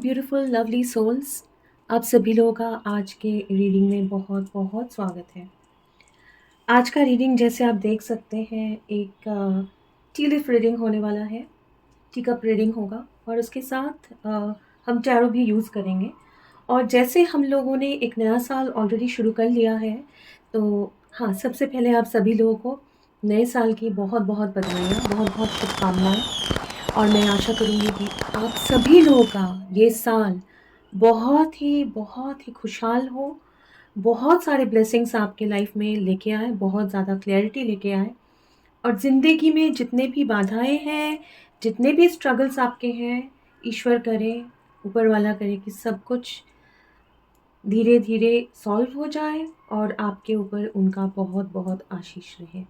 Beautiful lovely souls. आप सभी लोगों का आज के रीडिंग में बहुत बहुत स्वागत है। आज का रीडिंग जैसे आप देख सकते हैं एक टी लीफ रीडिंग होने वाला है। टी कप रीडिंग होगा और उसके साथ हम टैरो भी यूज़ करेंगे। और जैसे हम लोगों ने एक नया साल ऑलरेडी शुरू कर लिया है, तो हाँ, सबसे पहले आप सभी लोगों को नए साल की बहुत बहुत बधाइयाँ, बहुत बहुत शुभकामनाएँ। और मैं आशा करूँगी कि आप सभी लोगों का ये साल बहुत ही खुशहाल हो, बहुत सारे ब्लेसिंग्स आपके लाइफ में लेके आए, बहुत ज़्यादा क्लैरिटी लेके आए। और ज़िंदगी में जितने भी बाधाएँ हैं, जितने भी स्ट्रगल्स आपके हैं, ईश्वर करे, ऊपर वाला करे कि सब कुछ धीरे-धीरे सॉल्व हो जाए और आपके ऊपर उनका बहुत-बहुत आशीष रहे।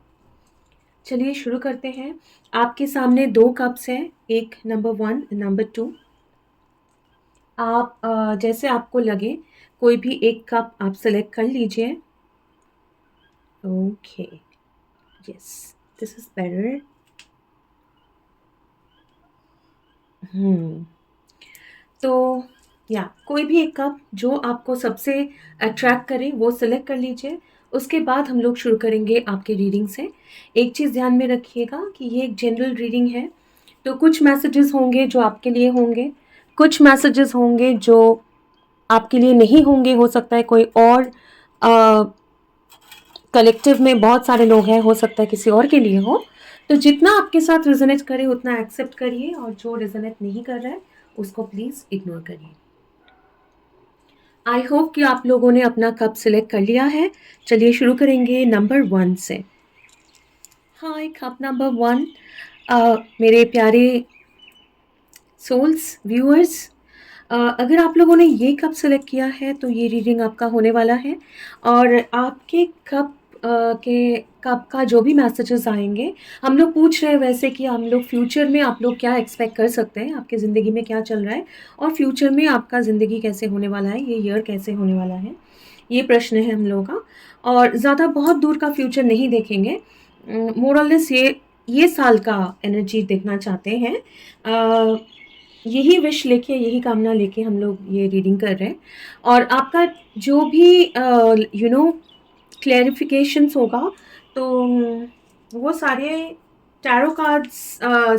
चलिए शुरू करते हैं। आपके सामने 2 कप्स हैं, एक नंबर 1, नंबर 2। आप जैसे आपको लगे कोई भी एक कप आप सेलेक्ट कर लीजिए। Okay, yes, this is better. तो या कोई भी एक कप जो आपको सबसे अट्रैक्ट करे वो सेलेक्ट कर लीजिए। उसके बाद हम लोग शुरू करेंगे आपके रीडिंग से। एक चीज़ ध्यान में रखिएगा कि ये एक जनरल रीडिंग है, तो कुछ मैसेजेस होंगे जो आपके लिए होंगे, कुछ मैसेजेस होंगे जो आपके लिए नहीं होंगे। हो सकता है कोई और कलेक्टिव में बहुत सारे लोग हैं, हो सकता है किसी और के लिए हो। तो जितना आपके साथ रेजोनेट करे उतना एक्सेप्ट करिए और जो रेजोनेट नहीं कर रहा है उसको प्लीज़ इग्नोर करिए। आई होप कि आप लोगों ने अपना कप सिलेक्ट कर लिया है। चलिए शुरू करेंगे नंबर 1 से। हाय कप नंबर 1। मेरे प्यारे सोल्स व्यूअर्स, अगर आप लोगों ने ये कप सेलेक्ट किया है तो ये रीडिंग आपका होने वाला है। और आपके कप के कप का जो भी मैसेजेस आएंगे, हम लोग पूछ रहे हैं वैसे कि हम लोग फ्यूचर में आप लोग क्या एक्सपेक्ट कर सकते हैं, आपकी ज़िंदगी में क्या चल रहा है और फ्यूचर में आपका ज़िंदगी कैसे होने वाला है, ये ईयर कैसे होने वाला है, ये प्रश्न है हम लोगों का। और ज़्यादा बहुत दूर का फ्यूचर नहीं देखेंगे, मोरलेस ये साल का एनर्जी देखना चाहते हैं। यही विश लेके, यही कामना लेके हम लोग ये रीडिंग कर रहे हैं। और आपका जो भी क्लैरिफिकेशंस होगा, तो वो सारे टैरो कार्ड्स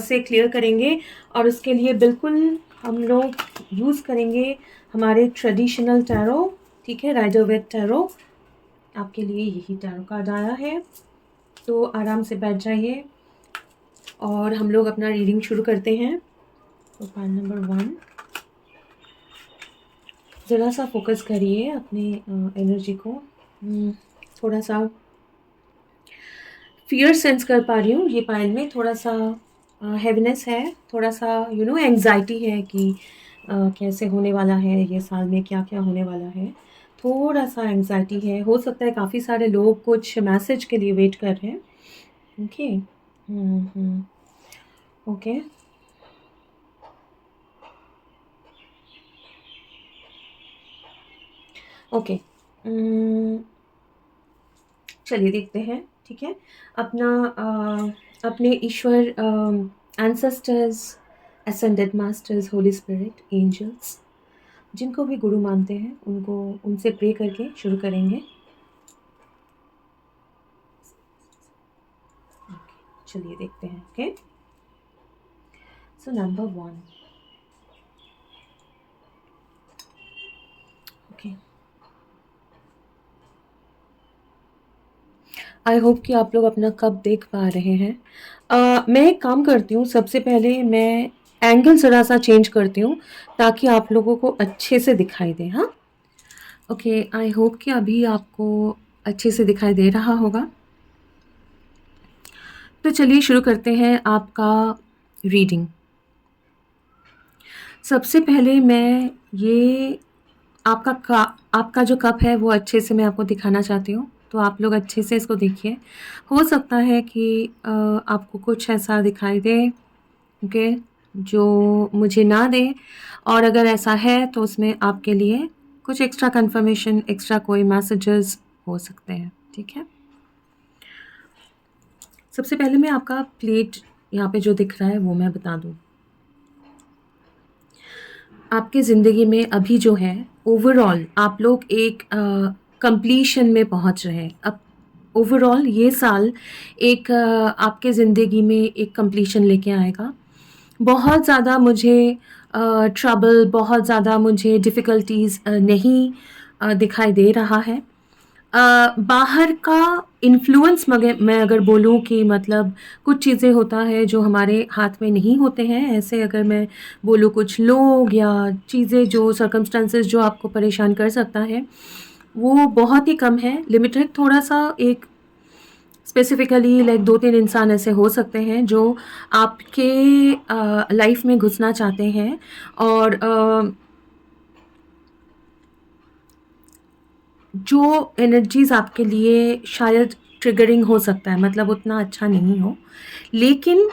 से क्लियर करेंगे। और उसके लिए बिल्कुल हम लोग यूज़ करेंगे हमारे ट्रेडिशनल टैरो। ठीक है, राइडर वेट टैरो। आपके लिए यही टैरो कार्ड आया है, तो आराम से बैठ जाइए और हम लोग अपना रीडिंग शुरू करते हैं। तो कार्ड नंबर 1, ज़रा सा फोकस करिए अपने एनर्जी को। थोड़ा सा फियर सेंस कर पा रही हूँ ये पायल में, थोड़ा सा हैवीनेस है, थोड़ा सा एंग्जाइटी है कि कैसे होने वाला है ये साल में, क्या क्या होने वाला है। थोड़ा सा एंग्जाइटी है, हो सकता है काफ़ी सारे लोग कुछ मैसेज के लिए वेट कर रहे हैं। Okay, okay, okay. चलिए देखते हैं। ठीक है, अपना अपने ईश्वर, ancestors, ascended masters, holy spirit, angels, जिनको भी गुरु मानते हैं उनको, उनसे प्रे करके शुरू करेंगे। चलिए देखते हैं। Okay, so number 1। Okay, I hope कि आप लोग अपना कप देख पा रहे हैं। मैं एक काम करती हूँ, सबसे पहले मैं एंगल ज़रा सा चेंज करती हूँ ताकि आप लोगों को अच्छे से दिखाई दे। हाँ, ओके, आई होप कि अभी आपको अच्छे से दिखाई दे रहा होगा। तो चलिए शुरू करते हैं आपका रीडिंग। सबसे पहले मैं ये आपका जो कप है वो अच्छे से मैं आपको दिखाना चाहती हूँ, तो आप लोग अच्छे से इसको देखिए। हो सकता है कि आपको कुछ ऐसा दिखाई दे, ओके, जो मुझे ना दे। और अगर ऐसा है तो उसमें आपके लिए कुछ एक्स्ट्रा कंफर्मेशन, एक्स्ट्रा कोई मैसेजेस हो सकते हैं। ठीक है, सबसे पहले मैं आपका प्लेट यहाँ पे जो दिख रहा है वो मैं बता दूँ। आपकी ज़िंदगी में अभी जो है ओवरऑल आप लोग एक कंप्लीशन में पहुंच रहे हैं। अब ओवरऑल ये साल एक आपके ज़िंदगी में एक कंप्लीशन लेके आएगा। बहुत ज़्यादा मुझे ट्रबल, बहुत ज़्यादा मुझे डिफ़िकल्टीज़ नहीं दिखाई दे रहा है। बाहर का इन्फ्लुएंस मगे मैं अगर बोलूँ कि मतलब कुछ चीज़ें होता है जो हमारे हाथ में नहीं होते हैं, ऐसे अगर मैं बोलूँ कुछ लोग या चीज़ें जो सर्कमस्टेंसेस जो आपको परेशान कर सकता है, वो बहुत ही कम है, लिमिटेड थोड़ा-सा एक स्पेसिफिकली लाइक 2-3 इंसान ऐसे हो सकते हैं जो आपके लाइफ में घुसना चाहते हैं और जो एनर्जीज़ आपके लिए शायद ट्रिगरिंग हो सकता है, मतलब उतना अच्छा नहीं हो। लेकिन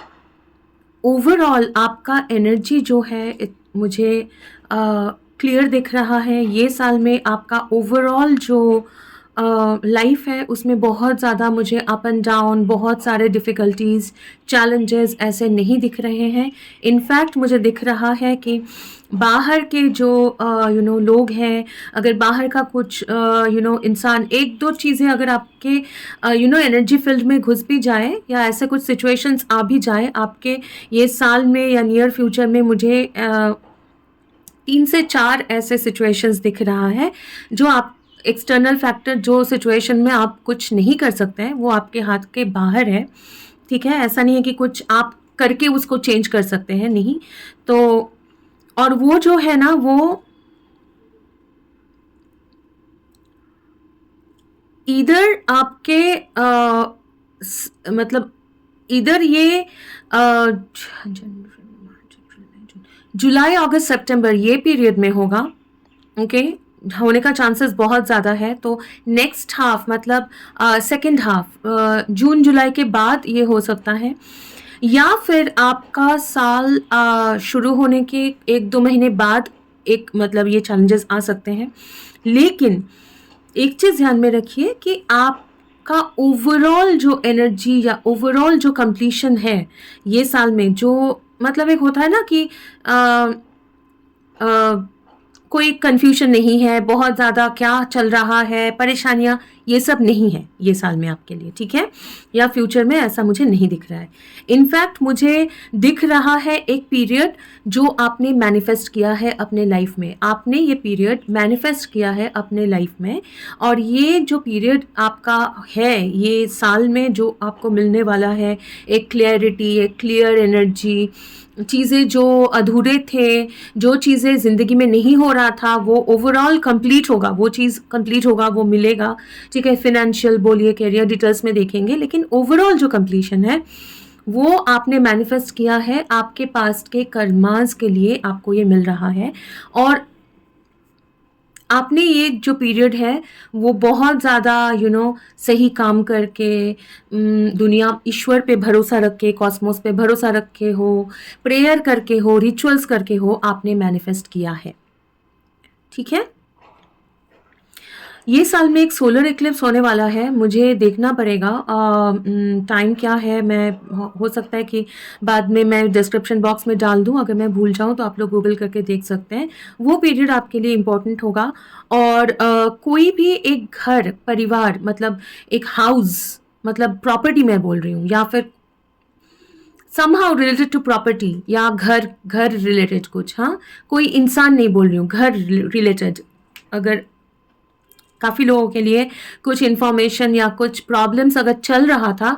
ओवरऑल आपका एनर्जी जो है मुझे क्लियर दिख रहा है। ये साल में आपका ओवरऑल जो लाइफ है उसमें बहुत ज़्यादा मुझे अप एंड डाउन, बहुत सारे डिफ़िकल्टीज़, चैलेंजेस ऐसे नहीं दिख रहे हैं। इनफैक्ट मुझे दिख रहा है कि बाहर के जो लोग हैं, अगर बाहर का कुछ इंसान 1-2 चीज़ें अगर आपके एनर्जी फील्ड में घुस भी जाए या ऐसे कुछ सिचुएशंस आ भी जाए आपके ये साल में या नियर फ्यूचर में, मुझे 3 से 4 ऐसे सिचुएशंस दिख रहा है जो आप एक्सटर्नल फैक्टर जो सिचुएशन में आप कुछ नहीं कर सकते हैं, वो आपके हाथ के बाहर है, ठीक है? ऐसा नहीं है कि कुछ आप करके उसको चेंज कर सकते हैं, नहीं। तो और वो जो है ना वो इधर आपके मतलब इधर ये जुलाई, अगस्त, सितंबर ये पीरियड में होगा, ओके? होने का चांसेस बहुत ज़्यादा है। तो नेक्स्ट हाफ मतलब सेकंड हाफ जून जुलाई के बाद ये हो सकता है, या फिर आपका साल शुरू होने के 1-2 महीने बाद एक मतलब ये चैलेंजेस आ सकते हैं। लेकिन एक चीज़ ध्यान में रखिए कि आपका ओवरऑल जो एनर्जी या ओवरऑल जो कंप्लीशन है ये साल में, जो मतलब एक होता है ना कि अ, अ, कोई कन्फ्यूजन नहीं है, बहुत ज़्यादा क्या चल रहा है, परेशानियाँ, ये सब नहीं है ये साल में आपके लिए, ठीक है? या फ्यूचर में ऐसा मुझे नहीं दिख रहा है। इनफैक्ट मुझे दिख रहा है एक पीरियड जो आपने मैनिफेस्ट किया है अपने लाइफ में। आपने ये पीरियड मैनिफेस्ट किया है अपने लाइफ में, और ये जो पीरियड आपका है, ये साल में जो आपको मिलने वाला है, एक क्लैरिटी, एक क्लियर एनर्जी, चीज़ें जो अधूरे थे, जो चीज़ें ज़िंदगी में नहीं हो रहा था, वो ओवरऑल कंप्लीट होगा, वो चीज़ कंप्लीट होगा, वो मिलेगा, ठीक है? फ़ाइनेंशियल बोलिए, करियर डिटेल्स में देखेंगे, लेकिन ओवरऑल जो कंप्लीशन है, वो आपने मैनिफेस्ट किया है, आपके पास्ट के कर्मास के लिए आपको ये मिल रहा है। और आपने ये जो पीरियड है वो बहुत ज़्यादा सही काम करके, दुनिया ईश्वर पे भरोसा रख के, कॉस्मोस पे भरोसा रख के हो, प्रेयर करके हो, रिचुअल्स करके हो, आपने मैनिफेस्ट किया है, ठीक है? ये साल में एक सोलर इक्लिप्स होने वाला है, मुझे देखना पड़ेगा टाइम क्या है। मैं हो सकता है कि बाद में मैं डिस्क्रिप्शन बॉक्स में डाल दूँ, अगर मैं भूल जाऊँ तो आप लोग गूगल करके देख सकते हैं। वो पीरियड आपके लिए इम्पोर्टेंट होगा। और कोई भी एक घर, परिवार, मतलब एक हाउस, मतलब प्रॉपर्टी मैं बोल रही हूँ, या फिर समहाउ रिलेटेड टू प्रॉपर्टी, या घर घर रिलेटेड कुछ, हाँ, कोई इंसान नहीं बोल रही हूँ, घर रिलेटेड। अगर काफ़ी लोगों के लिए कुछ इन्फॉर्मेशन या कुछ प्रॉब्लम्स अगर चल रहा था,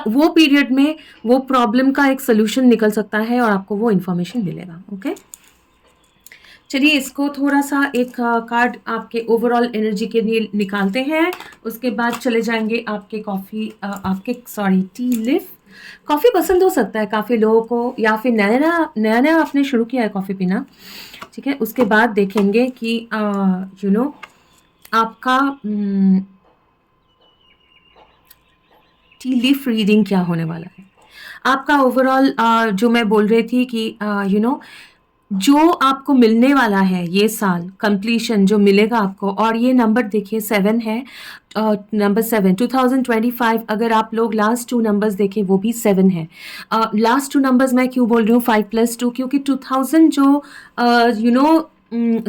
वो पीरियड में वो प्रॉब्लम का एक सोल्यूशन निकल सकता है और आपको वो इन्फॉर्मेशन मिलेगा, ओके? चलिए इसको थोड़ा सा एक कार्ड आपके ओवरऑल एनर्जी के लिए निकालते हैं, उसके बाद चले जाएंगे आपके टी लीफ। कॉफ़ी पसंद हो सकता है काफ़ी लोगों को, या फिर नया नया आपने शुरू किया है कॉफ़ी पीना, ठीक है? उसके बाद देखेंगे कि आपका टी लीफ रीडिंग क्या होने वाला है। आपका ओवरऑल जो मैं बोल रही थी कि जो आपको मिलने वाला है ये साल कंप्लीशन जो मिलेगा आपको, और ये नंबर देखिए 7 है, नंबर 7 2025। अगर आप लोग लास्ट 2 नंबर्स देखें वो भी 7 है। लास्ट 2 नंबर्स मैं क्यों बोल रही हूँ 5+2, क्योंकि 2000 जो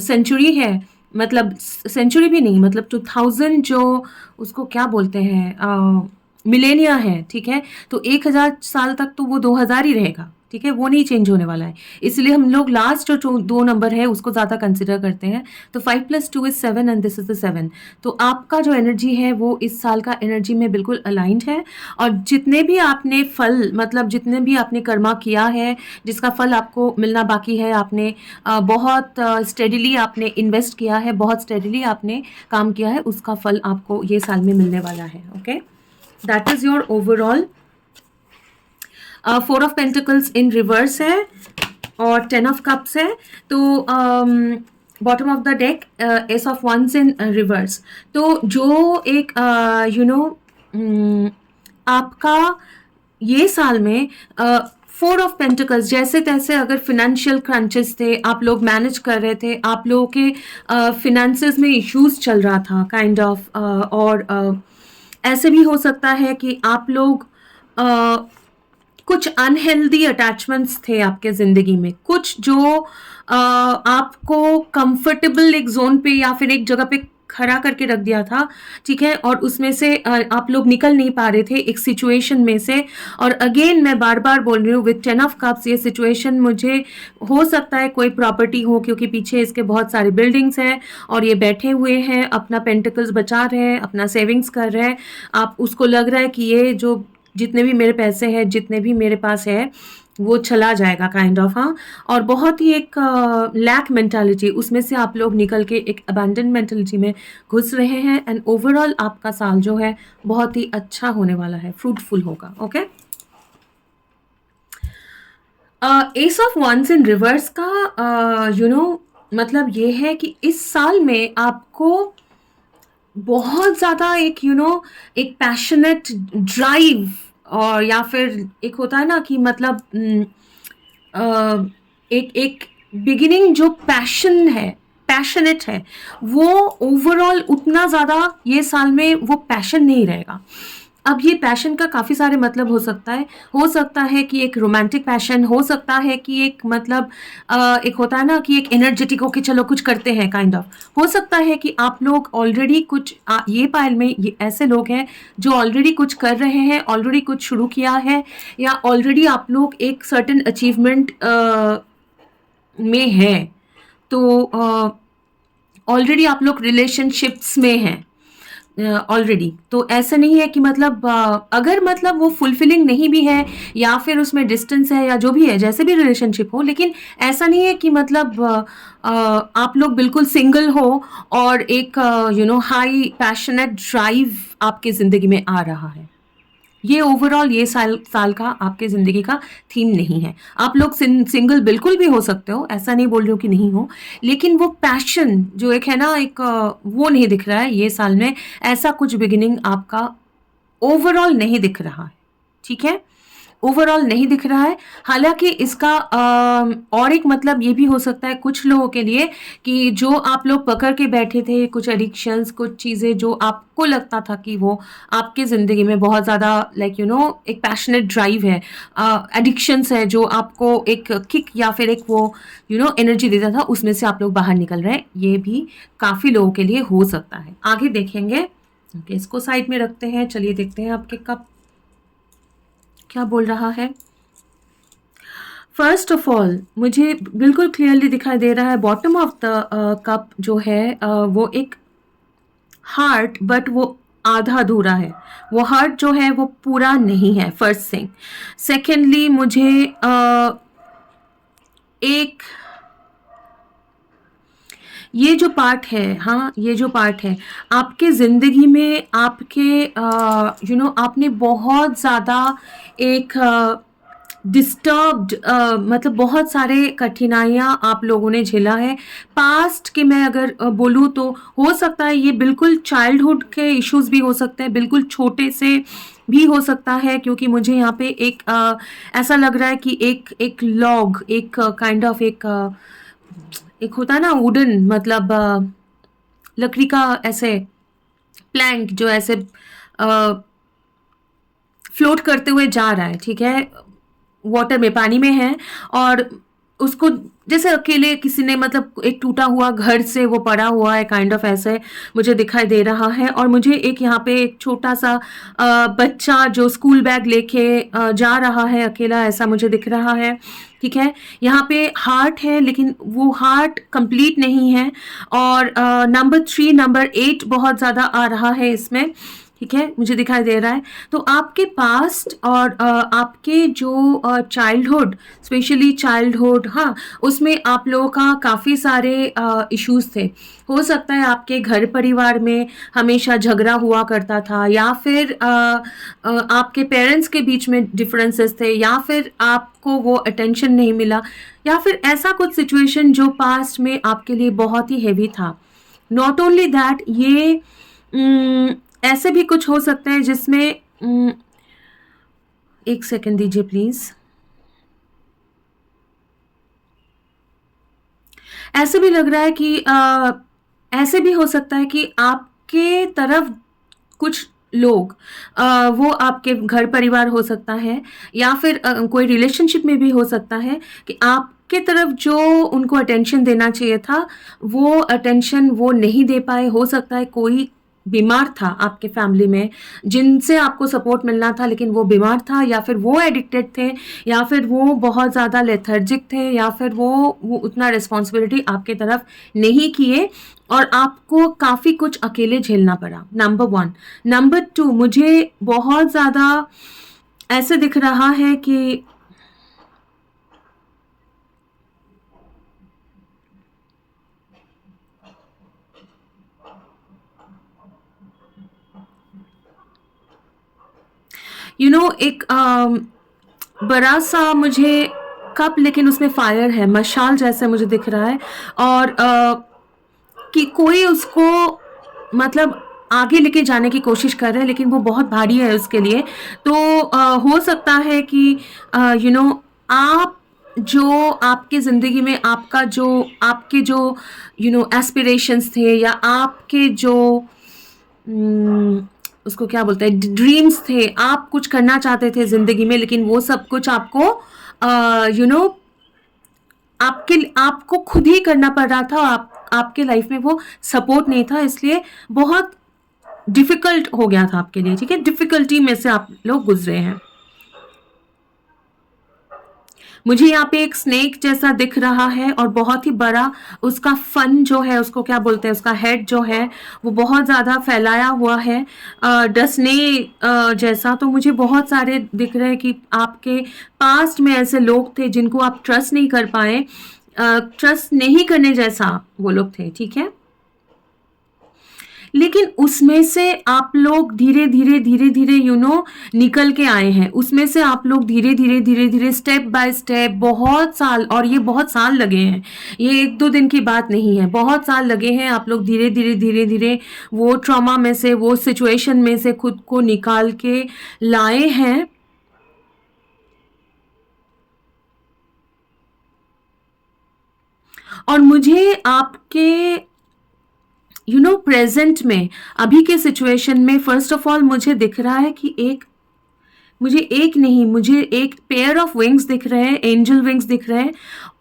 सेंचुरी है, मतलब सेंचुरी भी नहीं, मतलब 2000 जो उसको क्या बोलते हैं, मिलेनिया है, ठीक है। तो 1000 साल तक तो वो 2000 ही रहेगा, ठीक है, वो नहीं चेंज होने वाला है। इसलिए हम लोग लास्ट जो 2 नंबर है उसको ज़्यादा कंसिडर करते हैं। तो 5+2 is 7 and this is the 7। तो आपका जो एनर्जी है वो इस साल का एनर्जी में बिल्कुल अलाइंड है। और जितने भी आपने फल, मतलब जितने भी आपने कर्मा किया है, जिसका फल आपको मिलना बाकी है, आपने बहुत स्टेडिली आपने इन्वेस्ट किया है, बहुत स्टेडिली आपने काम किया है, उसका फल आपको ये साल में मिलने वाला है। Okay, that is your overall. 4 of pentacles in reverse है और 10 ऑफ कप्स है। तो bottom of the deck ace of wands in reverse. तो जो एक आपका ये साल में 4 ऑफ पेंटिकल्स जैसे तैसे अगर फिनेंशियल क्रंचेस थे, आप लोग मैनेज कर रहे थे, आप लोगों के फिनेंसेस में इश्यूज चल रहा था काइंड ऑफ, और ऐसे भी हो सकता है कि आप लोग कुछ अनहेल्दी अटैचमेंट्स थे आपके ज़िंदगी में, कुछ जो आपको कंफर्टेबल एक जोन पे या फिर एक जगह पे खड़ा करके रख दिया था, ठीक है, और उसमें से आप लोग निकल नहीं पा रहे थे एक सिचुएशन में से। और अगेन मैं बार बार बोल रही हूँ विथ 10 ऑफ कप्स, ये सिचुएशन मुझे हो सकता है कोई प्रॉपर्टी हो, क्योंकि पीछे इसके बहुत सारे बिल्डिंग्स हैं और ये बैठे हुए हैं, अपना पेंटिकल्स बचा रहे हैं, अपना सेविंग्स कर रहे हैं। आप उसको लग रहा है कि ये जो जितने भी मेरे पैसे हैं, जितने भी मेरे पास है, वो चला जाएगा काइंड ऑफ, हाँ। और बहुत ही एक लैक मेंटालिटी, उसमें से आप लोग निकल के एक अबैंडन मेंटालिटी में घुस रहे हैं। एंड ओवरऑल आपका साल जो है बहुत ही अच्छा होने वाला है, फ्रूटफुल होगा। Okay, ace of wands in reverse का मतलब ये है कि इस साल में आपको बहुत ज़्यादा एक एक पैशनेट ड्राइव, और या फिर एक होता है ना कि मतलब एक एक बिगिनिंग जो पैशन है, पैशनेट है, वो ओवरऑल उतना ज़्यादा ये साल में वो पैशन नहीं रहेगा। अब ये पैशन का काफ़ी सारे मतलब हो सकता है कि एक रोमांटिक पैशन, हो सकता है कि एक मतलब एक होता है ना कि एक एनर्जेटिक हो कि चलो कुछ करते हैं काइंड ऑफ। हो सकता है कि आप लोग ऑलरेडी कुछ ये पाइल में ये ऐसे लोग हैं जो ऑलरेडी कुछ कर रहे हैं, ऑलरेडी कुछ शुरू किया है, या ऑलरेडी आप लोग एक सर्टेन अचीवमेंट में हैं। तो ऑलरेडी आप लोग रिलेशनशिप्स में हैं ऑलरेडी। तो ऐसा नहीं है कि मतलब अगर मतलब वो फुलफिलिंग नहीं भी है, या फिर उसमें डिस्टेंस है, या जो भी है, जैसे भी रिलेशनशिप हो, लेकिन ऐसा नहीं है कि मतलब आप लोग बिल्कुल सिंगल हो और एक हाई पैशनेट ड्राइव आपके ज़िंदगी में आ रहा है। ये ओवरऑल ये साल का आपके ज़िंदगी का थीम नहीं है। आप लोग सिंगल बिल्कुल भी हो सकते हो, ऐसा नहीं बोल रही हूँ कि नहीं हो, लेकिन वो पैशन जो एक है ना, एक वो नहीं दिख रहा है ये साल में। ऐसा कुछ बिगिनिंग आपका ओवरऑल नहीं दिख रहा है, ठीक है, ओवरऑल नहीं दिख रहा है। हालांकि इसका और एक मतलब ये भी हो सकता है कुछ लोगों के लिए कि जो आप लोग पकड़ के बैठे थे, कुछ एडिक्शंस, कुछ चीज़ें जो आपको लगता था कि वो आपके ज़िंदगी में बहुत ज़्यादा लाइक एक पैशनेट ड्राइव है, एडिक्शंस है जो आपको एक किक या फिर एक वो एनर्जी देता था, उसमें से आप लोग बाहर निकल रहे हैं। ये भी काफ़ी लोगों के लिए हो सकता है। आगे देखेंगे। ओके, इसको साइड में रखते हैं। चलिए देखते हैं आपके कप क्या बोल रहा है। फर्स्ट ऑफ ऑल मुझे बिल्कुल क्लियरली दिखाई दे रहा है बॉटम ऑफ द कप जो है वो एक हार्ट, बट वो आधा अधूरा है। वो हार्ट जो है वो पूरा नहीं है, फर्स्ट थिंग। सेकेंडली मुझे एक ये जो पार्ट है, हाँ, ये जो पार्ट है आपके ज़िंदगी में, आपके आपने बहुत ज़्यादा एक डिस्टर्ब्ड मतलब बहुत सारे कठिनाइयाँ आप लोगों ने झेला है पास्ट के। मैं अगर बोलूँ तो हो सकता है ये बिल्कुल चाइल्डहुड के इश्यूज भी हो सकते हैं, बिल्कुल छोटे से भी हो सकता है, क्योंकि मुझे यहाँ पे एक ऐसा लग रहा है कि एक लॉग, एक काइंड ऑफ एक होता है ना वुडन, मतलब लकड़ी का ऐसे प्लैंक जो ऐसे फ्लोट करते हुए जा रहा है, ठीक है, वाटर में, पानी में है, और उसको जैसे अकेले किसी ने, मतलब एक टूटा हुआ घर से वो पड़ा हुआ है, काइंड ऑफ ऐसे मुझे दिखाई दे रहा है। और मुझे एक यहाँ पे एक छोटा सा बच्चा जो स्कूल बैग लेके जा रहा है अकेला, ऐसा मुझे दिख रहा है, ठीक है। यहाँ पे हार्ट है, लेकिन वो हार्ट कंप्लीट नहीं है। और नंबर 3, नंबर 8 बहुत ज़्यादा आ रहा है इसमें, ठीक है, मुझे दिखाई दे रहा है। तो आपके पास्ट और आपके जो चाइल्डहुड, स्पेशली चाइल्डहुड, हाँ, उसमें आप लोगों का काफ़ी सारे इश्यूज थे। हो सकता है आपके घर परिवार में हमेशा झगड़ा हुआ करता था, या फिर आपके पेरेंट्स के बीच में डिफरेंसेस थे, या फिर आपको वो अटेंशन नहीं मिला, या फिर ऐसा कुछ सिचुएशन जो पास्ट में आपके लिए बहुत ही हैवी था। नॉट ओनली दैट, ये ऐसे भी कुछ हो सकता है जिसमें एक सेकंड दीजिए प्लीज। ऐसे भी लग रहा है कि ऐसे भी हो सकता है कि आपके तरफ कुछ लोग, वो आपके घर परिवार हो सकता है, या फिर कोई रिलेशनशिप में भी हो सकता है कि आपके तरफ जो उनको अटेंशन देना चाहिए था, वो अटेंशन वो नहीं दे पाए। हो सकता है कोई बीमार था आपके फैमिली में, जिनसे आपको सपोर्ट मिलना था, लेकिन वो बीमार था, या फिर वो एडिक्टेड थे, या फिर वो बहुत ज़्यादा लेथर्जिक थे, या फिर वो उतना रिस्पॉन्सिबिलिटी आपके तरफ नहीं किए, और आपको काफ़ी कुछ अकेले झेलना पड़ा। नंबर 1। नंबर 2, मुझे बहुत ज़्यादा ऐसे दिख रहा है कि एक बड़ा सा मुझे कप, लेकिन उसमें फायर है, मशाल जैसे मुझे दिख रहा है, और कि कोई उसको मतलब आगे लेके जाने की कोशिश कर रहा है, लेकिन वो बहुत भारी है उसके लिए। तो हो सकता है कि आप जो आपके ज़िंदगी में आपका जो आपके जो एस्पिरेशंस थे, या आपके जो उसको क्या बोलते हैं, ड्रीम्स थे, आप कुछ करना चाहते थे ज़िंदगी में, लेकिन वो सब कुछ आपको आपको खुद ही करना पड़ रहा था। आपके लाइफ में वो सपोर्ट नहीं था, इसलिए बहुत डिफिकल्ट हो गया था आपके लिए, ठीक है। डिफिकल्टी में से आप लोग गुजरे हैं। मुझे यहाँ पे एक स्नेक जैसा दिख रहा है, और बहुत ही बड़ा उसका फन जो है, उसको क्या बोलते हैं, उसका हेड जो है वो बहुत ज़्यादा फैलाया हुआ है, डसने जैसा। तो मुझे बहुत सारे दिख रहे हैं कि आपके पास्ट में ऐसे लोग थे जिनको आप ट्रस्ट नहीं कर पाए, ट्रस्ट नहीं करने जैसा वो लोग थे, ठीक है। लेकिन उसमें से आप लोग धीरे धीरे धीरे धीरे निकल के आए हैं। उसमें से आप लोग धीरे धीरे धीरे धीरे स्टेप बाय स्टेप, बहुत साल, और ये बहुत साल लगे हैं, ये 1-2 दिन की बात नहीं है, बहुत साल लगे हैं। आप लोग धीरे धीरे धीरे धीरे वो ट्रॉमा में से, वो सिचुएशन में से खुद को निकाल के लाए हैं। और मुझे आपके प्रेजेंट में, अभी के सिचुएशन में, फर्स्ट ऑफ ऑल मुझे दिख रहा है कि मुझे एक पेयर ऑफ विंग्स दिख रहे हैं, एंजल विंग्स दिख रहे हैं।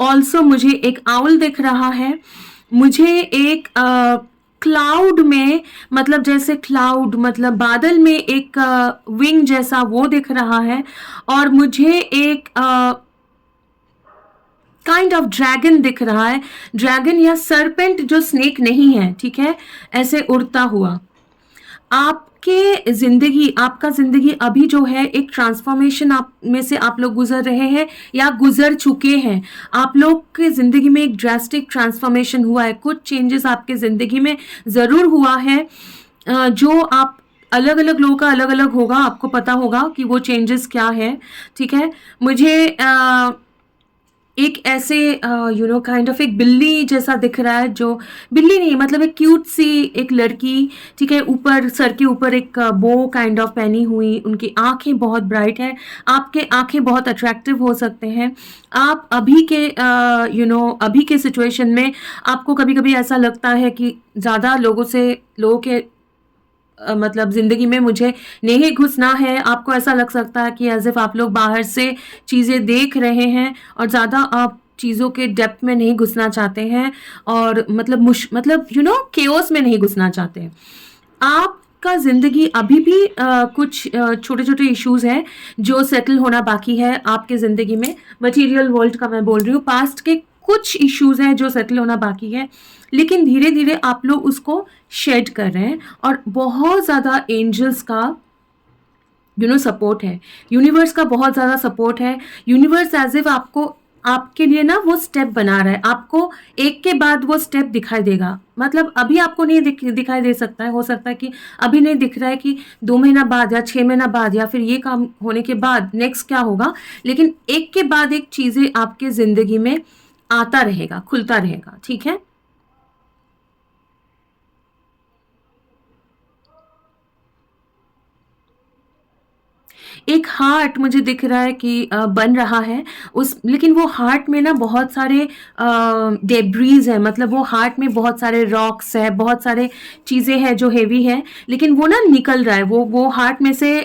ऑल्सो मुझे एक आउल दिख रहा है। मुझे एक क्लाउड में, मतलब जैसे क्लाउड मतलब बादल में एक विंग जैसा वो दिख रहा है। और मुझे एक काइंड ऑफ ड्रैगन दिख रहा है, ड्रैगन या सरपेंट जो स्नेक नहीं है, ठीक है, ऐसे उड़ता हुआ। आपका जिंदगी अभी जो है, एक ट्रांसफॉर्मेशन आप में से आप लोग गुजर रहे हैं या गुजर चुके हैं। आप लोग के जिंदगी में एक ड्रास्टिक ट्रांसफॉर्मेशन हुआ है, कुछ चेंजेस आपके जिंदगी में जरूर हुआ है, जो आप अलग अलग लोगों का अलग अलग होगा, आपको पता होगा कि वो चेंजेस क्या है, ठीक है। मुझे एक ऐसे काइंड ऑफ एक बिल्ली जैसा दिख रहा है, जो बिल्ली नहीं मतलब एक क्यूट सी एक लड़की, ठीक है, ऊपर सर के ऊपर एक बो काइंड ऑफ पहनी हुई, उनकी आंखें बहुत ब्राइट हैं, आपके आंखें बहुत अट्रैक्टिव हो सकते हैं। आप अभी के अभी के सिचुएशन में आपको कभी कभी ऐसा लगता है कि ज़्यादा लोगों के मतलब ज़िंदगी में मुझे नहीं घुसना है। आपको ऐसा लग सकता है कि एज़ इफ़ आप लोग बाहर से चीज़ें देख रहे हैं और ज़्यादा आप चीज़ों के डेप्थ में नहीं घुसना चाहते हैं, और मतलब केओस में नहीं घुसना चाहते हैं। आपका ज़िंदगी अभी भी कुछ छोटे-छोटे इश्यूज़ हैं जो सेटल होना बाकी है आपके ज़िंदगी में। मटीरियल वर्ल्ड का मैं बोल रही हूँ। पास्ट के कुछ इश्यूज़ हैं जो सेटल होना बाकी है, लेकिन धीरे-धीरे आप लोग उसको शेड कर रहे हैं, और बहुत ज़्यादा एंजल्स का सपोर्ट है। यूनिवर्स का बहुत ज़्यादा सपोर्ट है। यूनिवर्स एज़ इफ आपके लिए ना वो स्टेप बना रहा है। आपको एक के बाद वो स्टेप दिखाई देगा। मतलब अभी आपको नहीं दिखाई दे सकता है, हो सकता है कि अभी नहीं दिख रहा है कि 2 महीना बाद या 6 महीना बाद या फिर ये काम होने के बाद नेक्स्ट क्या होगा, लेकिन एक के बाद एक चीज़ें आपके ज़िंदगी में आता रहेगा, खुलता रहेगा, ठीक है? एक हार्ट मुझे दिख रहा है कि बन रहा है, उस लेकिन वो हार्ट में ना बहुत सारे डेब्रीज है, मतलब वो हार्ट में बहुत सारे रॉक्स है, बहुत सारे चीज़ें हैं जो हेवी है, लेकिन वो ना निकल रहा है, वो हार्ट में से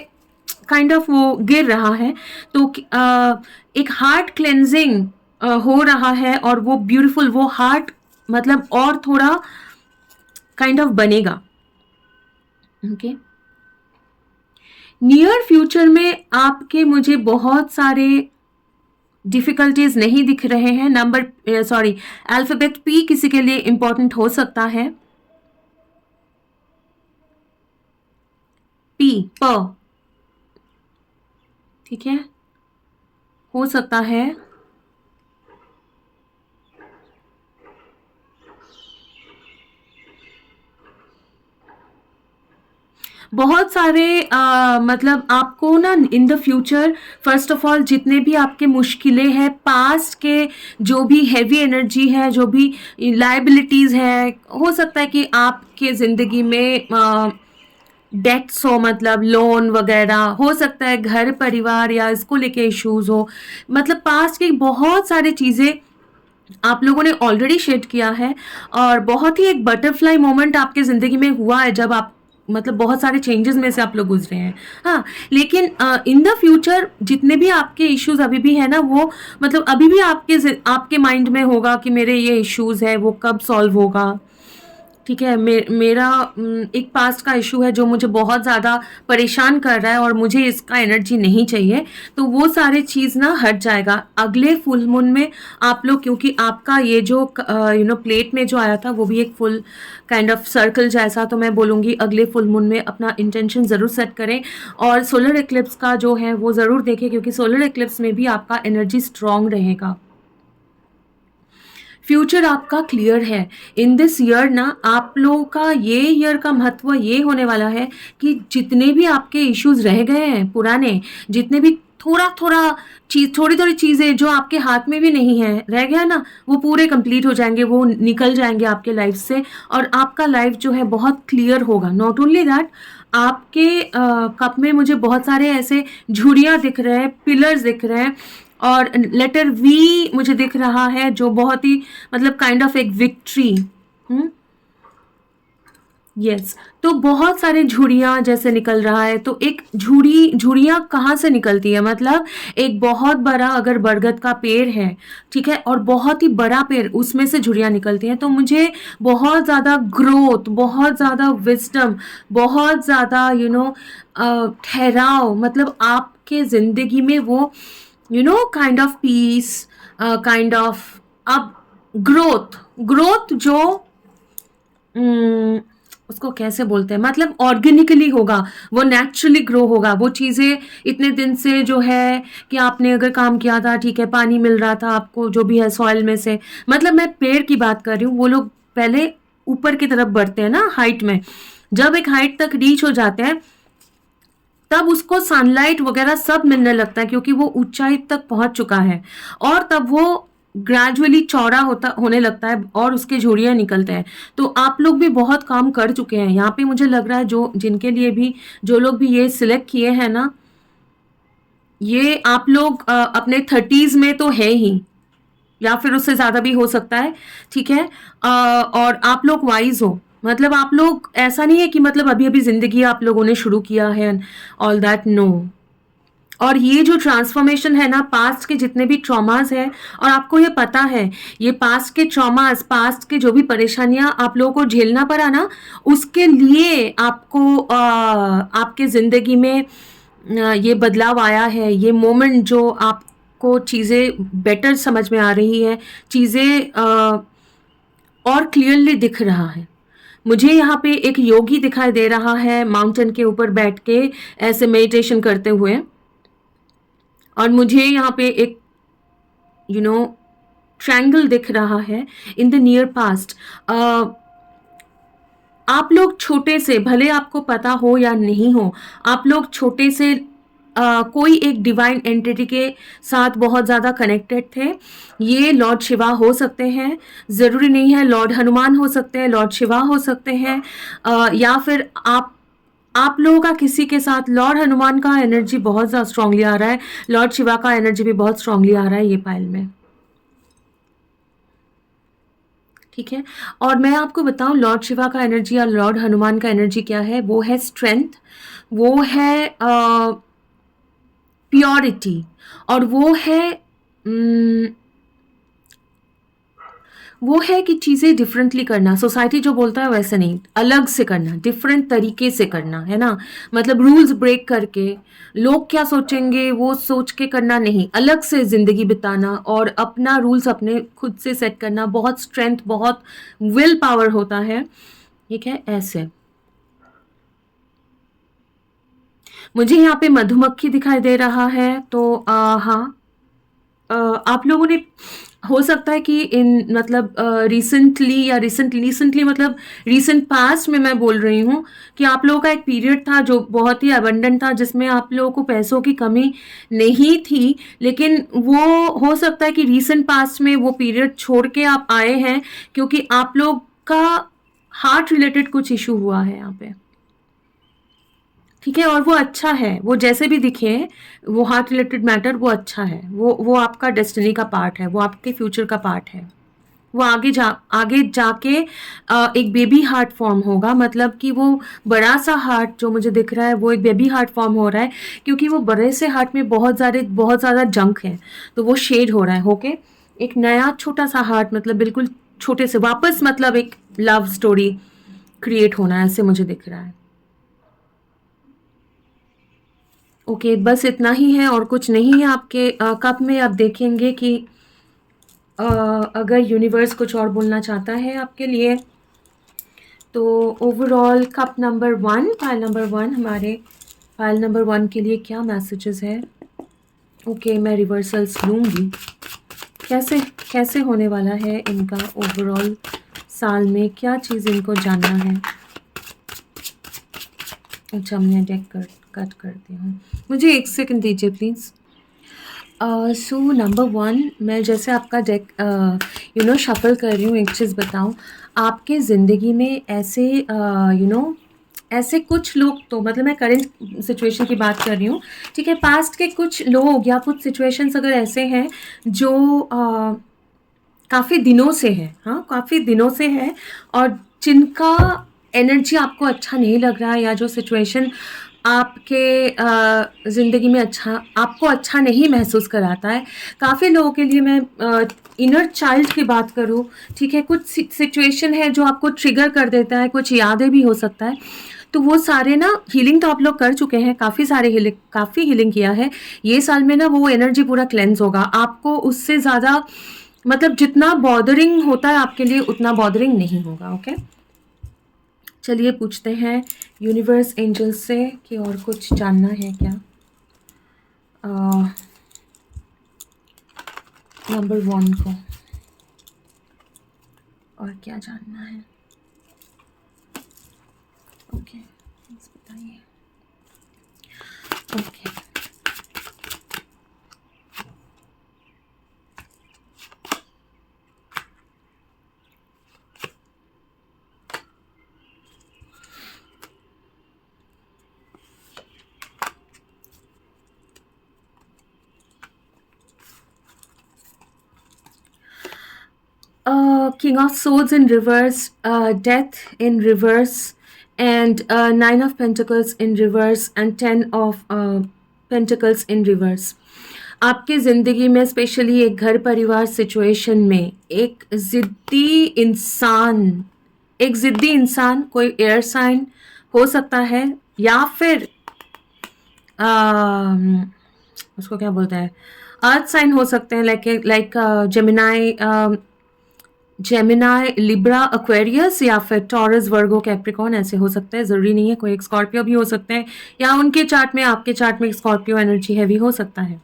काइंड ऑफ वो गिर रहा है। तो एक हार्ट क्लेंजिंग हो रहा है, और वो ब्यूटीफुल वो हार्ट मतलब और थोड़ा काइंड ऑफ बनेगा। ओके, नियर फ्यूचर में आपके मुझे बहुत सारे डिफिकल्टीज नहीं दिख रहे हैं। अल्फाबेट पी किसी के लिए इंपॉर्टेंट हो सकता है। पी, प, ठीक है, हो सकता है। बहुत सारे मतलब आपको ना in the future, first of all जितने भी आपके मुश्किलें हैं, पास्ट के जो भी हैवी एनर्जी है, जो भी लाइबिलिटीज़ है, हो सकता है कि आपके ज़िंदगी में डेट्स हो, मतलब लोन वगैरह हो सकता है, घर परिवार या इसको लेके इश्यूज हो, मतलब पास्ट की बहुत सारी चीज़ें आप लोगों ने ऑलरेडी शेड किया है, और बहुत ही एक बटरफ्लाई मोमेंट आपके ज़िंदगी में हुआ है जब आप मतलब बहुत सारे चेंजेस में से आप लोग गुजरे हैं। हाँ, लेकिन इन द फ्यूचर जितने भी आपके इश्यूज अभी भी है ना, वो मतलब अभी भी आपके माइंड में होगा कि मेरे ये इश्यूज है, वो कब सॉल्व होगा, ठीक है। मेरा एक पास्ट का इशू है जो मुझे बहुत ज़्यादा परेशान कर रहा है, और मुझे इसका एनर्जी नहीं चाहिए, तो वो सारी चीज़ ना हट जाएगा अगले फुल मून में। आप लोग, क्योंकि आपका ये जो प्लेट में जो आया था वो भी एक फुल काइंड ऑफ सर्कल जैसा, तो मैं बोलूँगी अगले फुल मून में अपना इंटेंशन ज़रूर सेट करें, और सोलर एक्लिप्स का जो है वो ज़रूर देखें, क्योंकि सोलर एक्लिप्स में भी आपका एनर्जी स्ट्रॉन्ग रहेगा। फ्यूचर आपका क्लियर है। इन दिस ईयर ना आप लोगों का ये ईयर का महत्व ये होने वाला है कि जितने भी आपके इश्यूज रह गए हैं पुराने, जितने भी थोड़ी थोड़ी चीज़ें जो आपके हाथ में भी नहीं है रह गया ना, वो पूरे कंप्लीट हो जाएंगे, वो निकल जाएंगे आपके लाइफ से, और आपका लाइफ जो है बहुत क्लियर होगा। नॉट ओनली दैट, आपके कप में मुझे बहुत सारे ऐसे झुड़ियाँ दिख रहे हैं, पिलर्स दिख रहे हैं, और लेटर वी मुझे दिख रहा है जो बहुत ही मतलब काइंड ऑफ एक विक्ट्री। यस, तो बहुत सारे झुड़ियाँ जैसे निकल रहा है, तो एक झुड़ियाँ कहाँ से निकलती है, मतलब एक बहुत बड़ा अगर बरगद का पेड़ है, ठीक है, और बहुत ही बड़ा पेड़, उसमें से झुड़ियाँ निकलती हैं, तो मुझे बहुत ज़्यादा ग्रोथ, बहुत ज़्यादा विजडम, बहुत ज़्यादा ठहराव, मतलब आपके ज़िंदगी में वो kind of peace, kind of अब ग्रोथ जो उसको कैसे बोलते हैं, मतलब ऑर्गेनिकली होगा, वो नेचुरली ग्रो होगा। वो चीज़ें इतने दिन से जो है कि आपने अगर काम किया था, ठीक है, पानी मिल रहा था आपको जो भी है सॉइल में से, मतलब मैं पेड़ की बात कर रही हूँ, वो लोग पहले ऊपर की तरफ बढ़ते हैं ना हाइट में, जब एक हाइट तक रीच हो जाते हैं तब उसको सनलाइट वगैरह सब मिलने लगता है, क्योंकि वो ऊंचाई तक पहुंच चुका है, और तब वो ग्रेजुअली चौड़ा होने लगता है और उसके झुर्रियाँ निकलते हैं। तो आप लोग भी बहुत काम कर चुके हैं यहाँ पे, मुझे लग रहा है जो जिनके लिए भी, जो लोग भी ये सिलेक्ट किए हैं ना, ये आप लोग अपने 30s में तो है ही, या फिर उससे ज़्यादा भी हो सकता है, ठीक है। और आप लोग वाइज हो, मतलब आप लोग, ऐसा नहीं है कि मतलब अभी अभी ज़िंदगी आप लोगों ने शुरू किया है, ऑल दैट, नो। और ये जो ट्रांसफॉर्मेशन है ना, पास्ट के जितने भी ट्रॉमास हैं, और आपको ये पता है, ये पास्ट के ट्रॉमास, पास्ट के जो भी परेशानियां आप लोगों को झेलना पड़ा ना, उसके लिए आपको आपके ज़िंदगी में ये बदलाव आया है, ये मोमेंट जो आपको चीज़ें बेटर समझ में आ रही है, चीज़ें और क्लियरली दिख रहा है। मुझे यहाँ पे एक योगी दिखाई दे रहा है माउंटेन के ऊपर बैठ के ऐसे मेडिटेशन करते हुए, और मुझे यहाँ पे एक ट्रायंगल दिख रहा है इन द नियर पास्ट। आप लोग छोटे से, भले आपको पता हो या नहीं हो, आप लोग छोटे से कोई एक डिवाइन एंटिटी के साथ बहुत ज़्यादा कनेक्टेड थे। ये लॉर्ड शिवा हो सकते हैं, ज़रूरी नहीं है लॉर्ड हनुमान हो सकते हैं, लॉर्ड शिवा हो सकते हैं, या फिर आप लोगों का किसी के साथ, लॉर्ड हनुमान का एनर्जी बहुत ज़्यादा स्ट्रांगली आ रहा है, लॉर्ड शिवा का एनर्जी भी बहुत स्ट्रांगली आ रहा है ये पाइल में, ठीक है। और मैं आपको बताऊं, लॉर्ड शिवा का एनर्जी या लॉर्ड हनुमान का एनर्जी क्या है, वो है स्ट्रेंथ, वो है प्योरिटी, और वो है कि चीज़ें डिफरेंटली करना। सोसाइटी जो बोलता है वैसे नहीं, अलग से करना, डिफरेंट तरीके से करना, है ना। मतलब रूल्स ब्रेक करके, लोग क्या सोचेंगे वो सोच के करना नहीं, अलग से ज़िंदगी बिताना और अपना रूल्स अपने खुद से सेट करना, बहुत स्ट्रेंथ, बहुत विल पावर होता है, ठीक है। ऐसे मुझे यहाँ पे मधुमक्खी दिखाई दे रहा है, तो हाँ, आप लोगों ने, हो सकता है कि इन मतलब रिसेंटली या रिसेंटली मतलब रिसेंट पास्ट में मैं बोल रही हूँ कि आप लोगों का एक पीरियड था जो बहुत ही अबंडेंट था, जिसमें आप लोगों को पैसों की कमी नहीं थी, लेकिन वो हो सकता है कि रिसेंट पास्ट में वो पीरियड छोड़ के आप आए हैं, क्योंकि आप लोग का हार्ट रिलेटेड कुछ इशू हुआ है यहाँ पे, ठीक है। और वो अच्छा है, वो जैसे भी दिखे, वो हार्ट रिलेटेड मैटर, वो अच्छा है, वो आपका डेस्टिनी का पार्ट है, वो आपके फ्यूचर का पार्ट है। वो आगे जाके एक बेबी हार्ट फॉर्म होगा, मतलब कि वो बड़ा सा हार्ट जो मुझे दिख रहा है वो एक बेबी हार्ट फॉर्म हो रहा है, क्योंकि वो बड़े से हार्ट में बहुत ज़्यादा जंक है, तो वो शेड हो रहा है होके एक नया छोटा सा हार्ट, मतलब बिल्कुल छोटे से वापस, मतलब एक लव स्टोरी क्रिएट होना है, ऐसे मुझे दिख रहा है। ओके, बस इतना ही है और कुछ नहीं है आपके कप में। आप देखेंगे कि अगर यूनिवर्स कुछ और बोलना चाहता है आपके लिए, तो overall cup number 1, file number 1, हमारे फाइल नंबर 1 के लिए क्या मैसेजेस है। ओके, मैं रिवर्सल्स लूँगी, कैसे कैसे होने वाला है इनका ओवरऑल साल में, क्या चीज़ इनको जानना है। अच्छा, मैं डेक कट करती हूँ, मुझे 1 सेकंड दीजिए प्लीज़। सो नंबर 1, मैं जैसे आपका डेक शफल कर रही हूँ, एक चीज़ बताऊँ, आपके ज़िंदगी में ऐसे ऐसे कुछ लोग, तो मतलब मैं करंट सिचुएशन की बात कर रही हूँ, ठीक है। पास्ट के कुछ लोग या कुछ सिचुएशंस अगर ऐसे हैं जो काफ़ी दिनों से है, हाँ, काफ़ी दिनों से है, और जिनका एनर्जी आपको अच्छा नहीं लग रहा है, या जो सिचुएशन आपके ज़िंदगी में आपको अच्छा नहीं महसूस कराता है। काफ़ी लोगों के लिए मैं इनर चाइल्ड की बात करूँ, ठीक है, कुछ सिचुएशन है जो आपको ट्रिगर कर देता है, कुछ यादें भी हो सकता है, तो वो सारे ना, हीलिंग तो आप लोग कर चुके हैं, काफ़ी हीलिंग किया है। ये साल में ना वो एनर्जी पूरा क्लेंस होगा, आपको उससे ज़्यादा, मतलब जितना बॉदरिंग होता है आपके लिए उतना बॉदरिंग नहीं होगा, ओके। चलिए पूछते हैं यूनिवर्स एंजल से कि और कुछ जानना है क्या। नंबर 1 को और क्या जानना है, ओके, बताइए। Okay, King of Swords in reverse, Death in reverse, and Nine of Pentacles in reverse, and Ten of Pentacles in reverse. आपके ज़िंदगी में स्पेशली एक घर परिवार सिचुएशन में एक ज़िद्दी इंसान कोई एयर साइन हो सकता है, या फिर उसको क्या बोलते हैं, अर्थ साइन हो सकते हैं, लाइक जेमिनाई, लिब्रा, एक्वेरियस, या फिर टॉरस, वर्गो, कैप्रिकॉर्न, ऐसे हो सकते हैं. ज़रूरी नहीं है, कोई एक स्कॉर्पियो भी हो सकते हैं, या उनके चार्ट में, आपके चार्ट में स्कॉर्पियो एनर्जी हैवी हो सकता है.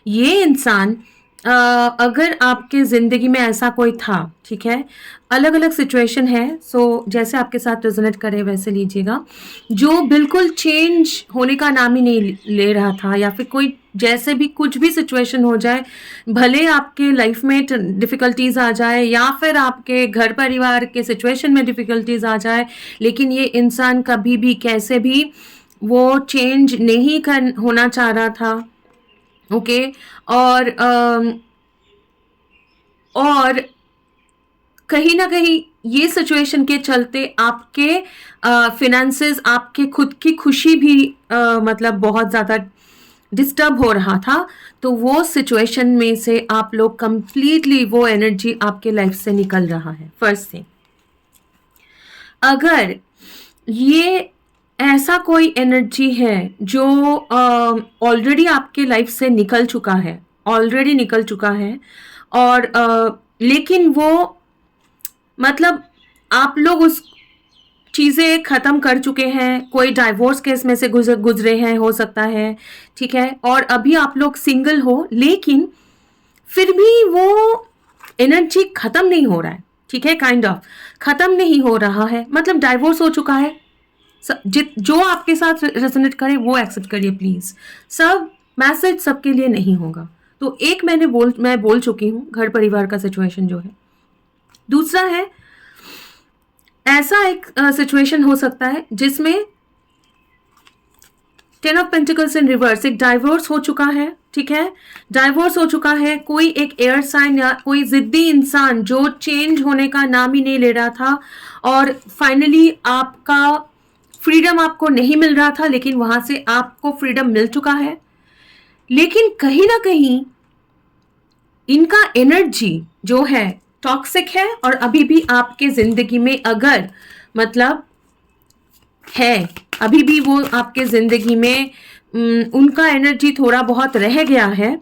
ये इंसान अगर आपके ज़िंदगी में ऐसा कोई था, ठीक है, अलग अलग सिचुएशन है, सो जैसे आपके साथ रेजोनेट करे वैसे लीजिएगा, जो बिल्कुल चेंज होने का नाम ही नहीं ले रहा था, या फिर कोई जैसे भी कुछ भी सिचुएशन हो जाए, भले आपके लाइफ में डिफ़िकल्टीज़ आ जाए या फिर आपके घर परिवार के सिचुएशन में डिफ़िकल्टीज़ आ जाए, लेकिन ये इंसान कभी भी कैसे भी वो चेंज नहीं होना चाह रहा था. ओके. और कहीं ना कहीं ये सिचुएशन के चलते आपके फिनेंसेस, आपके खुद की खुशी भी मतलब बहुत ज़्यादा डिस्टर्ब हो रहा था. तो वो सिचुएशन में से आप लोग कंप्लीटली, वो एनर्जी आपके लाइफ से निकल रहा है. फर्स्ट थिंग, अगर ये ऐसा कोई एनर्जी है जो ऑलरेडी आपके लाइफ से निकल चुका है, और लेकिन वो मतलब आप लोग उस चीज़ें ख़त्म कर चुके हैं, कोई डाइवोर्स केस में से गुजरे हैं हो सकता है, ठीक है, और अभी आप लोग सिंगल हो, लेकिन फिर भी वो एनर्जी ख़त्म नहीं हो रहा है, ठीक है, काइंड ऑफ ख़त्म नहीं हो रहा है, मतलब डाइवोर्स हो चुका है. जो आपके साथ रेजोनेट करे वो एक्सेप्ट करिए प्लीज़. सब मैसेज सबके लिए नहीं होगा. तो एक मैं बोल चुकी हूँ, घर परिवार का सिचुएशन जो है. दूसरा है, ऐसा एक सिचुएशन हो सकता है जिसमें 10 ऑफ पेंटिकल्स इन रिवर्स, एक डाइवोर्स हो चुका है, ठीक है, डाइवोर्स हो चुका है, कोई एक एयर साइन या कोई जिद्दी इंसान जो चेंज होने का नाम ही नहीं ले रहा था, और फाइनली आपका फ्रीडम आपको नहीं मिल रहा था, लेकिन वहां से आपको फ्रीडम मिल चुका है. लेकिन कहीं ना कहीं इनका एनर्जी जो है टॉक्सिक है, और अभी भी आपके जिंदगी में अगर मतलब है, अभी भी वो आपके जिंदगी में उनका एनर्जी थोड़ा बहुत रह गया है,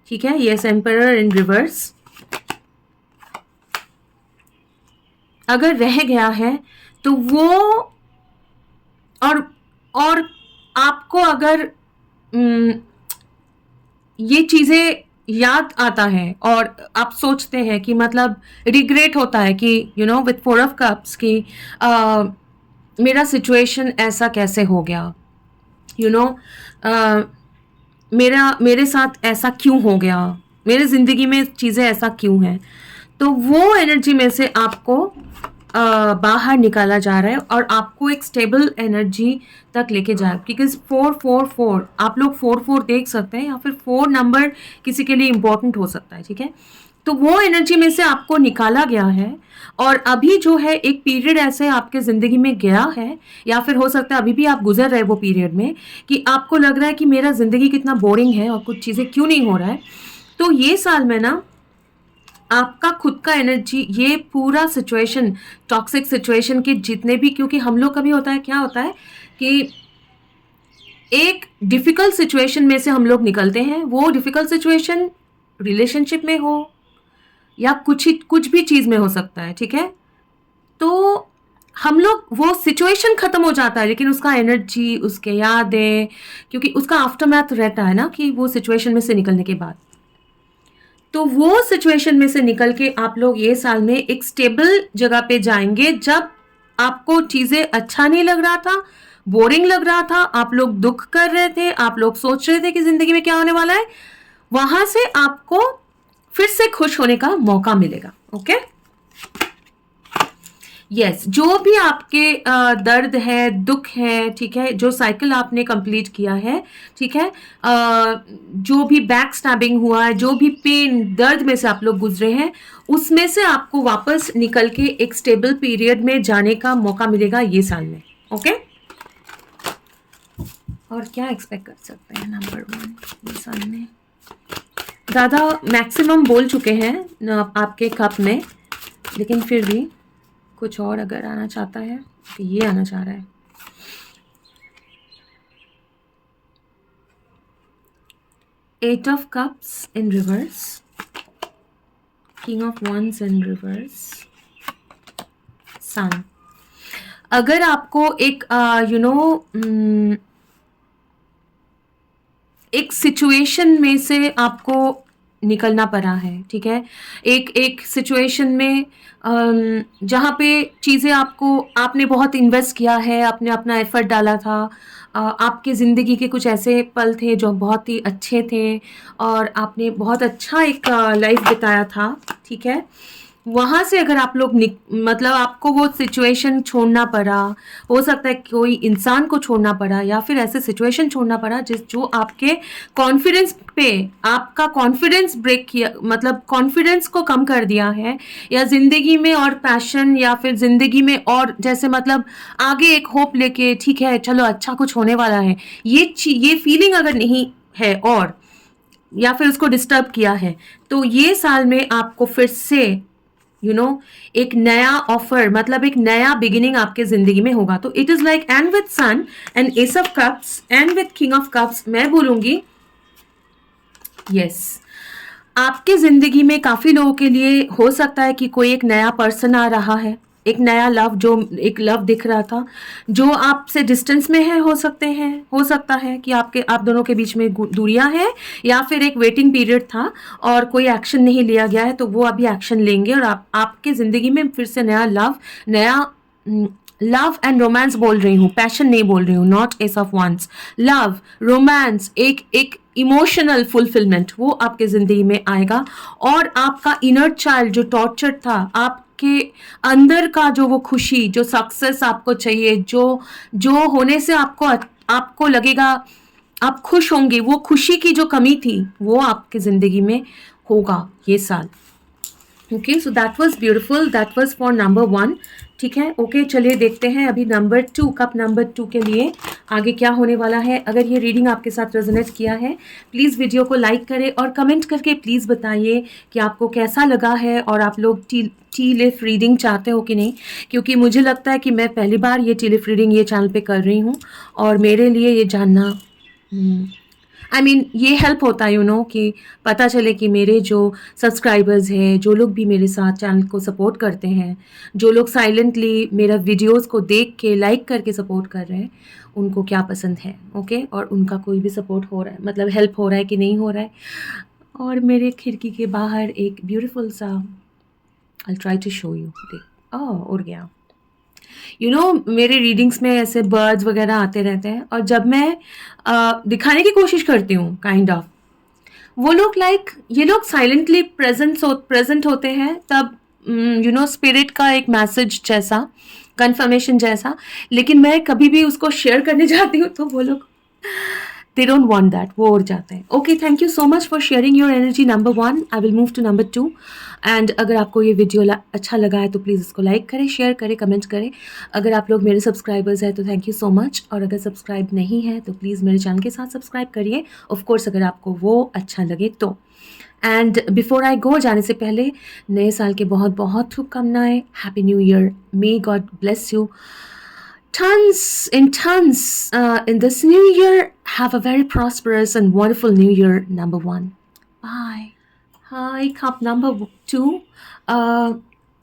ठीक है. यस, एम्परर इन रिवर्स अगर रह गया है तो वो, और आपको अगर ये चीज़ें याद आता है और आप सोचते हैं कि मतलब रिग्रेट होता है कि विथ 4 ऑफ कप्स की मेरा सिचुएशन ऐसा कैसे हो गया, मेरे साथ ऐसा क्यों हो गया, मेरे ज़िंदगी में चीज़ें ऐसा क्यों हैं. तो वो एनर्जी में से आपको बाहर निकाला जा रहा है और आपको एक स्टेबल एनर्जी तक लेके जाए. बिकॉज 444 आप लोग 44 देख सकते हैं, या फिर 4 नंबर किसी के लिए इम्पोर्टेंट हो सकता है, ठीक है. तो वो एनर्जी में से आपको निकाला गया है, और अभी जो है एक पीरियड ऐसे आपके ज़िंदगी में गया है, या फिर हो सकता है अभी भी आप गुजर रहे वो पीरियड में, कि आपको लग रहा है कि मेरा ज़िंदगी कितना बोरिंग है और कुछ चीज़ें क्यों नहीं हो रहा है. तो ये साल में ना आपका खुद का एनर्जी, ये पूरा सिचुएशन, टॉक्सिक सिचुएशन के जितने भी, क्योंकि हम लोग कभी होता है, क्या होता है कि एक डिफ़िकल्ट सिचुएशन में से हम लोग निकलते हैं, वो डिफ़िकल्ट सिचुएशन रिलेशनशिप में हो या कुछ भी चीज़ में हो सकता है, ठीक है. तो हम लोग, वो सिचुएशन ख़त्म हो जाता है, लेकिन उसका एनर्जी, उसके यादें, क्योंकि उसका आफ्टरमैथ रहता है ना, कि वो सिचुएशन में से निकलने के बाद. तो वो सिचुएशन में से निकल के आप लोग ये साल में एक स्टेबल जगह पे जाएंगे. जब आपको चीज़ें अच्छा नहीं लग रहा था, बोरिंग लग रहा था, आप लोग दुख कर रहे थे, आप लोग सोच रहे थे कि ज़िंदगी में क्या होने वाला है, वहाँ से आपको फिर से खुश होने का मौका मिलेगा. ओके, यस, जो भी आपके दर्द है, दुख है, ठीक है, जो साइकिल आपने कंप्लीट किया है, ठीक है, जो भी बैक स्टैबिंग हुआ है, जो भी पेन, दर्द में से आप लोग गुजरे हैं, उसमें से आपको वापस निकल के एक स्टेबल पीरियड में जाने का मौका मिलेगा ये साल में। ओके, और क्या एक्सपेक्ट कर सकते हैं नंबर 1 ये साल में? ज़्यादा मैक्सिमम बोल चुके हैं आपके कप में, लेकिन फिर भी कुछ और अगर आना चाहता है तो ये आना चाह रहा है। Eight of cups in reverse, king of wands in reverse, sun. अगर आपको एक एक सिचुएशन में से आपको निकलना पड़ा है, ठीक है, एक एक सिचुएशन में जहाँ पे चीज़ें आपको, आपने बहुत इन्वेस्ट किया है, आपने अपना एफर्ट डाला था, आपके ज़िंदगी के कुछ ऐसे पल थे जो बहुत ही अच्छे थे और आपने बहुत अच्छा एक लाइफ बिताया था, ठीक है, वहाँ से अगर आप लोग मतलब आपको वो सिचुएशन छोड़ना पड़ा, हो सकता है कोई इंसान को छोड़ना पड़ा या फिर ऐसे सिचुएशन छोड़ना पड़ा जो आपके कॉन्फिडेंस पे, आपका कॉन्फिडेंस ब्रेक किया, मतलब कॉन्फिडेंस को कम कर दिया है, या ज़िंदगी में और पैशन, या फिर ज़िंदगी में और जैसे मतलब आगे एक होप लेके, ठीक है चलो अच्छा कुछ होने वाला है, ये फीलिंग अगर नहीं है और या फिर उसको डिस्टर्ब किया है, तो ये साल में आपको फिर से एक नया ऑफर, मतलब एक नया बिगिनिंग आपके जिंदगी में होगा। तो it is like, and with sun and ace of cups and with king of cups, मैं बोलूंगी यस, आपके जिंदगी में काफी लोगों के लिए हो सकता है कि कोई एक नया पर्सन आ रहा है, एक नया लव, जो एक लव दिख रहा था जो आपसे डिस्टेंस में है, हो सकता है कि आप दोनों के बीच में दूरियां हैं, या फिर एक वेटिंग पीरियड था और कोई एक्शन नहीं लिया गया है, तो वो अभी एक्शन लेंगे और आपके जिंदगी में फिर से नया लव, नया लव एंड रोमांस बोल रही हूँ, पैशन नहीं बोल रही हूँ, not ace of wands, love, romance, एक एक इमोशनल फुलफिलमेंट वो आपके जिंदगी में आएगा, और आपका इनर चाइल्ड जो टॉर्चर था, आपके अंदर का जो वो खुशी, जो सक्सेस आपको चाहिए, जो जो होने से आपको लगेगा आप खुश होंगे, वो खुशी की जो कमी थी वो आपके जिंदगी में होगा ये साल। Okay, so that was beautiful, that was for number 1, ठीक है। ओके, चलिए देखते हैं अभी नंबर 2, कप नंबर 2 के लिए आगे क्या होने वाला है। अगर ये रीडिंग आपके साथ रेजोनेट किया है, प्लीज़ वीडियो को लाइक करें और कमेंट करके प्लीज़ बताइए कि आपको कैसा लगा है, और आप लोग टी लिफ रीडिंग चाहते हो कि नहीं, क्योंकि मुझे लगता है कि मैं पहली बार ये टी लिफ रीडिंग ये चैनल पे कर रही हूँ, और मेरे लिए ये जानना ये हेल्प होता है कि पता चले कि मेरे जो सब्सक्राइबर्स हैं, जो लोग भी मेरे साथ चैनल को सपोर्ट करते हैं, जो लोग साइलेंटली मेरा वीडियोस को देख के लाइक करके सपोर्ट कर रहे हैं, उनको क्या पसंद है, ओके, और उनका कोई भी सपोर्ट हो रहा है, मतलब हेल्प हो रहा है कि नहीं हो रहा है। और मेरे खिड़की के बाहर एक ब्यूटीफुल सा, I try to show you, देख उड़ गया। मेरे रीडिंग्स में ऐसे बर्ड्स वगैरह आते रहते हैं, और जब मैं दिखाने की कोशिश करती हूँ काइंड ऑफ, वो लोग ये लोग साइलेंटली प्रेजेंट होते हैं, तब स्पिरिट का एक मैसेज जैसा, कंफर्मेशन जैसा, लेकिन मैं कभी भी उसको शेयर करने जाती हूँ तो वो लोग they don't want that, वो उड़ जाते हैं। Okay, thank you so much for sharing your energy number 1। I will move to number 2, and अगर आपको ये वीडियो अच्छा लगा है तो प्लीज़ इसको लाइक करें, शेयर करें, कमेंट करें। अगर आप लोग मेरे सब्सक्राइबर्स हैं तो थैंक यू सो मच, और अगर सब्सक्राइब नहीं है तो प्लीज़ मेरे चैनल के साथ सब्सक्राइब करिए, ऑफकोर्स अगर आपको वो अच्छा लगे तो। एंड बिफोर आई गो, जाने से पहले नए साल के बहुत बहुत शुभकामनाएं, happy new year, may God bless you tons in tons in this new year. Have a very prosperous and wonderful new year, number 1. Bye. Hi, cup number 2।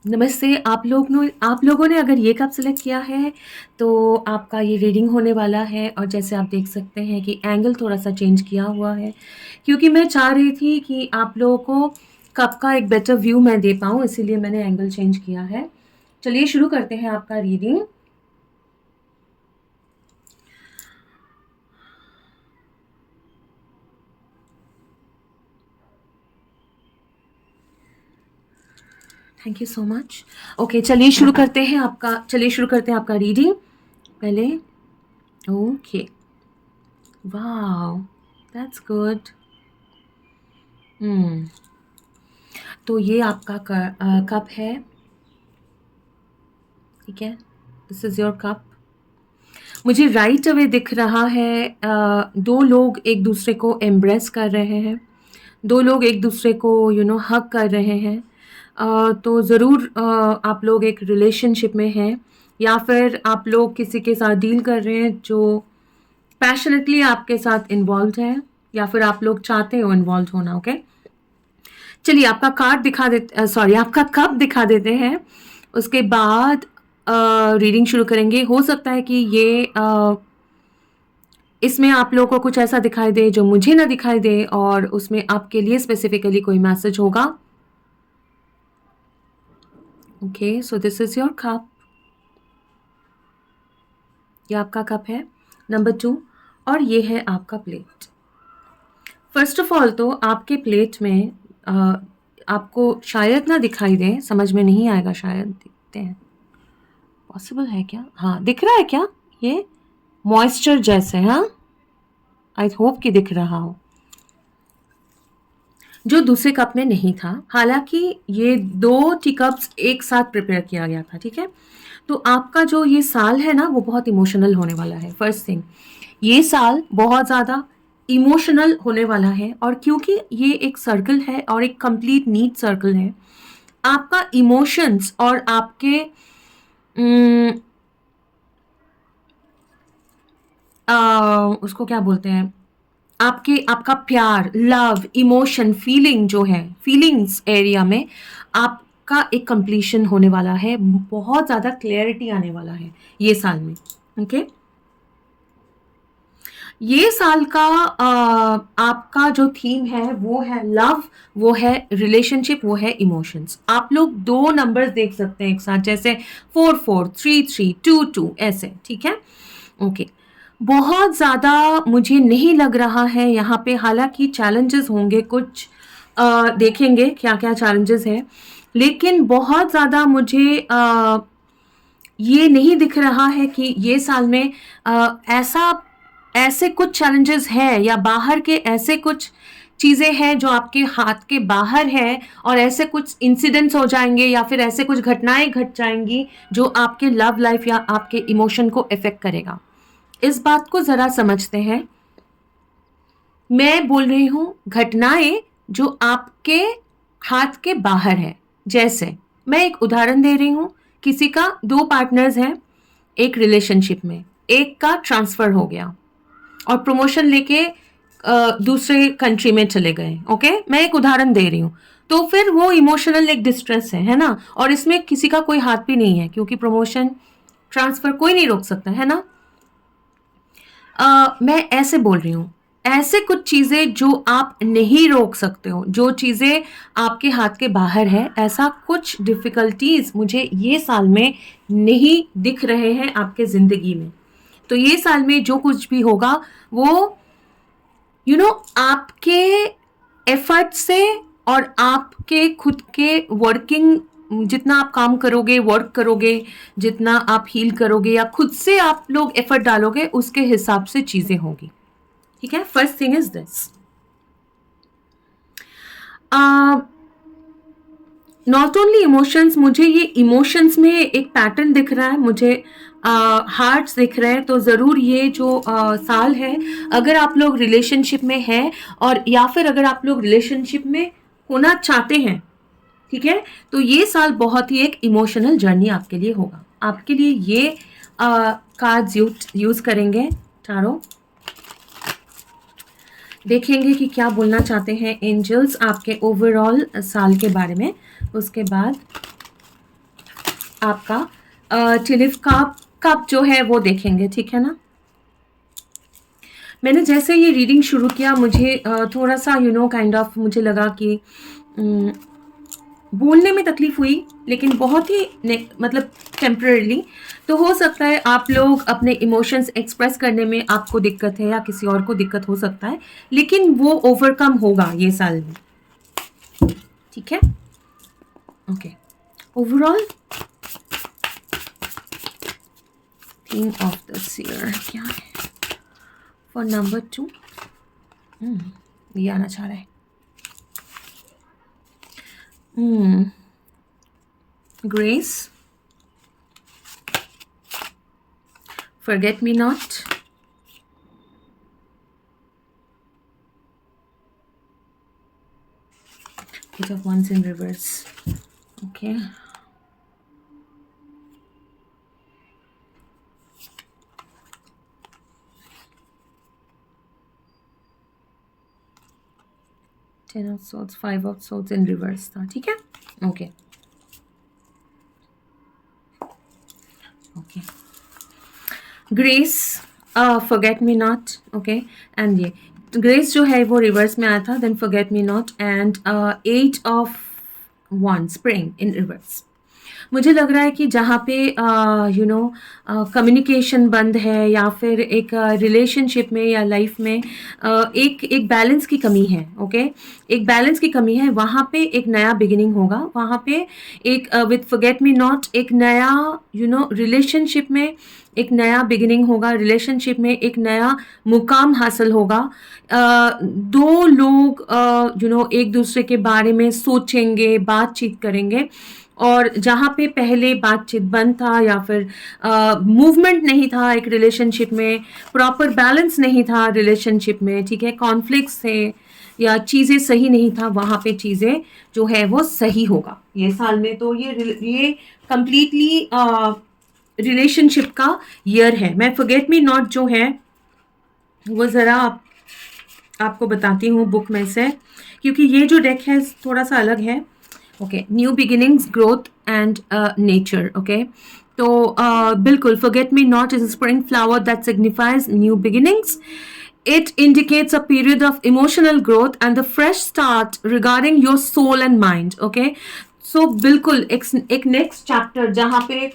नमस्ते। आप लोगों ने अगर ये कप सेलेक्ट किया है तो आपका ये रीडिंग होने वाला है, और जैसे आप देख सकते हैं कि एंगल थोड़ा सा चेंज किया हुआ है, क्योंकि मैं चाह रही थी कि आप लोगों को कप का एक बेटर व्यू मैं दे पाऊँ, इसीलिए मैंने एंगल चेंज किया है। चलिए शुरू करते हैं आपका reading. Thank you so much. Okay, चलिए शुरू करते हैं आपका रीडिंग। पहले ओके, वाओ, दैट्स गुड। तो ये आपका कप है, ठीक है, दिस इज़ योर कप। मुझे राइट अवे दिख रहा है दो लोग एक दूसरे को एम्ब्रेस कर रहे हैं, दो लोग एक दूसरे को हग कर रहे हैं। तो ज़रूर आप लोग एक रिलेशनशिप में हैं, या फिर आप लोग किसी के साथ डील कर रहे हैं जो पैशनेटली आपके साथ इन्वॉल्व है, या फिर आप लोग चाहते हो इन्वॉल्व होना। ओके, चलिए आपका आपका कप दिखा देते हैं, उसके बाद रीडिंग शुरू करेंगे। हो सकता है कि ये इसमें आप लोगों को कुछ ऐसा दिखाई दे जो मुझे ना दिखाई दे, और उसमें आपके लिए स्पेसिफिकली कोई मैसेज होगा। Okay, so this is your cup, ये आपका कप है नंबर 2, और ये है आपका प्लेट। फर्स्ट ऑफ ऑल तो आपके प्लेट में आपको शायद ना दिखाई दे, समझ में नहीं आएगा, शायद दिखते हैं, पॉसिबल है क्या? हाँ, दिख रहा है क्या? ये मॉइस्चर जैसे, हाँ, आई होप कि दिख रहा हो, जो दूसरे कप में नहीं था। हालांकि ये 2 टी कप्स एक साथ प्रिपेयर किया गया था, ठीक है। तो आपका जो ये साल है ना, वो बहुत इमोशनल होने वाला है। फर्स्ट थिंग, ये साल बहुत ज़्यादा इमोशनल होने वाला है, और क्योंकि ये एक सर्कल है और एक कंप्लीट नीट सर्कल है, आपका इमोशंस और आपके उसको क्या बोलते हैं, आपका प्यार, लव, इमोशन, फीलिंग जो है, फीलिंग्स एरिया में आपका एक कंप्लीशन होने वाला है। बहुत ज़्यादा क्लैरिटी आने वाला है ये साल में। ओके, ये साल का आपका जो थीम है वो है लव, वो है रिलेशनशिप, वो है इमोशंस। आप लोग 2 नंबर्स देख सकते हैं एक साथ, जैसे 4 4, 3 3, 2 2, ऐसे, ठीक है। ओके, बहुत ज़्यादा मुझे नहीं लग रहा है यहाँ पे, हालांकि चैलेंजेस होंगे कुछ, देखेंगे क्या क्या चैलेंजेस हैं, लेकिन बहुत ज़्यादा मुझे ये नहीं दिख रहा है कि ये साल में ऐसे कुछ चैलेंजेस हैं, या बाहर के ऐसे कुछ चीज़ें हैं जो आपके हाथ के बाहर है, और ऐसे कुछ इंसिडेंट्स हो जाएंगे, या फिर ऐसे कुछ घटनाएं घट जाएंगी जो आपके लव लाइफ या आपके इमोशन को इफेक्ट करेगा। इस बात को ज़रा समझते हैं। मैं बोल रही हूँ घटनाएं जो आपके हाथ के बाहर है। जैसे मैं एक उदाहरण दे रही हूँ, किसी का 2 पार्टनर्स हैं एक रिलेशनशिप में, एक का ट्रांसफ़र हो गया और प्रमोशन लेके दूसरे कंट्री में चले गए। ओके, मैं एक उदाहरण दे रही हूँ। तो फिर वो इमोशनल एक डिस्ट्रेस है ना, और इसमें किसी का कोई हाथ भी नहीं है, क्योंकि प्रमोशन ट्रांसफ़र कोई नहीं रोक सकता है ना। मैं ऐसे बोल रही हूँ, ऐसे कुछ चीज़ें जो आप नहीं रोक सकते हो, जो चीज़ें आपके हाथ के बाहर है, ऐसा कुछ डिफ़िकल्टीज़ मुझे ये साल में नहीं दिख रहे हैं आपके ज़िंदगी में। तो ये साल में जो कुछ भी होगा वो आपके एफर्ट से और आपके खुद के वर्किंग, जितना आप काम करोगे, वर्क करोगे, जितना आप हील करोगे, या खुद से आप लोग एफर्ट डालोगे, उसके हिसाब से चीज़ें होगी, ठीक है। First thing is this, not only emotions, मुझे ये इमोशंस में एक पैटर्न दिख रहा है, मुझे हार्ट्स दिख रहे हैं। तो ज़रूर ये जो साल है, अगर आप लोग रिलेशनशिप में हैं, और या फिर अगर आप लोग रिलेशनशिप में होना चाहते हैं, ठीक है, तो ये साल बहुत ही एक इमोशनल जर्नी आपके लिए होगा। आपके लिए ये कार्ड्स यूज़ करेंगे टारो, देखेंगे कि क्या बोलना चाहते हैं एंजल्स आपके ओवरऑल साल के बारे में। उसके बाद आपका टिलिफ का कप जो है वो देखेंगे, ठीक है ना। मैंने जैसे ये रीडिंग शुरू किया, मुझे थोड़ा सा काइंड ऑफ मुझे लगा कि बोलने में तकलीफ हुई, लेकिन बहुत ही मतलब टेम्परेरीली। तो हो सकता है आप लोग अपने इमोशंस एक्सप्रेस करने में आपको दिक्कत है, या किसी और को दिक्कत हो सकता है, लेकिन वो ओवरकम होगा ये साल में, ठीक है। Okay, overall theme of this year क्या है फॉर नंबर 2? ये आना चाह रहा है। Grace, forget me not, Page of Wands in reverse. Okay. Ten of Swords, Five of Swords in reverse था, ठीक है? Okay. Okay. Grace, forget me not. Okay. And ये ग्रेस जो है वो रिवर्स में आया था, then forget me not and 8 of वन स्प्रिंग इन रिवर्स। मुझे लग रहा है कि जहाँ पे कम्युनिकेशन बंद है या फिर एक रिलेशनशिप में या लाइफ में एक बैलेंस की कमी है। ओके, एक बैलेंस की कमी है, वहाँ पे एक नया बिगिनिंग होगा, वहाँ पे एक विथ फॉरगेट मी नॉट एक नया रिलेशनशिप में एक नया बिगिनिंग होगा, रिलेशनशिप में एक नया मुकाम हासिल होगा। दो लोग एक दूसरे के बारे में सोचेंगे, बातचीत करेंगे, और जहाँ पे पहले बातचीत बंद था या फिर मूवमेंट नहीं था एक रिलेशनशिप में, प्रॉपर बैलेंस नहीं था रिलेशनशिप में, ठीक है, कॉन्फ्लिक्ट्स थे या चीज़ें सही नहीं था, वहाँ पे चीज़ें जो है वो सही होगा ये साल में। तो ये कंप्लीटली रिलेशनशिप का ईयर है। मैं फॉरगेट मी नॉट जो है वो ज़रा आपको बताती हूँ बुक में से, क्योंकि ये जो डेक है थोड़ा सा अलग है। Okay, new beginnings, growth and nature. Okay, तो बिल्कुल forget me not is a spring flower that signifies new beginnings. It indicates a period of emotional growth and the fresh start regarding your soul and mind. Okay, so बिल्कुल एक next chapter जहाँ पे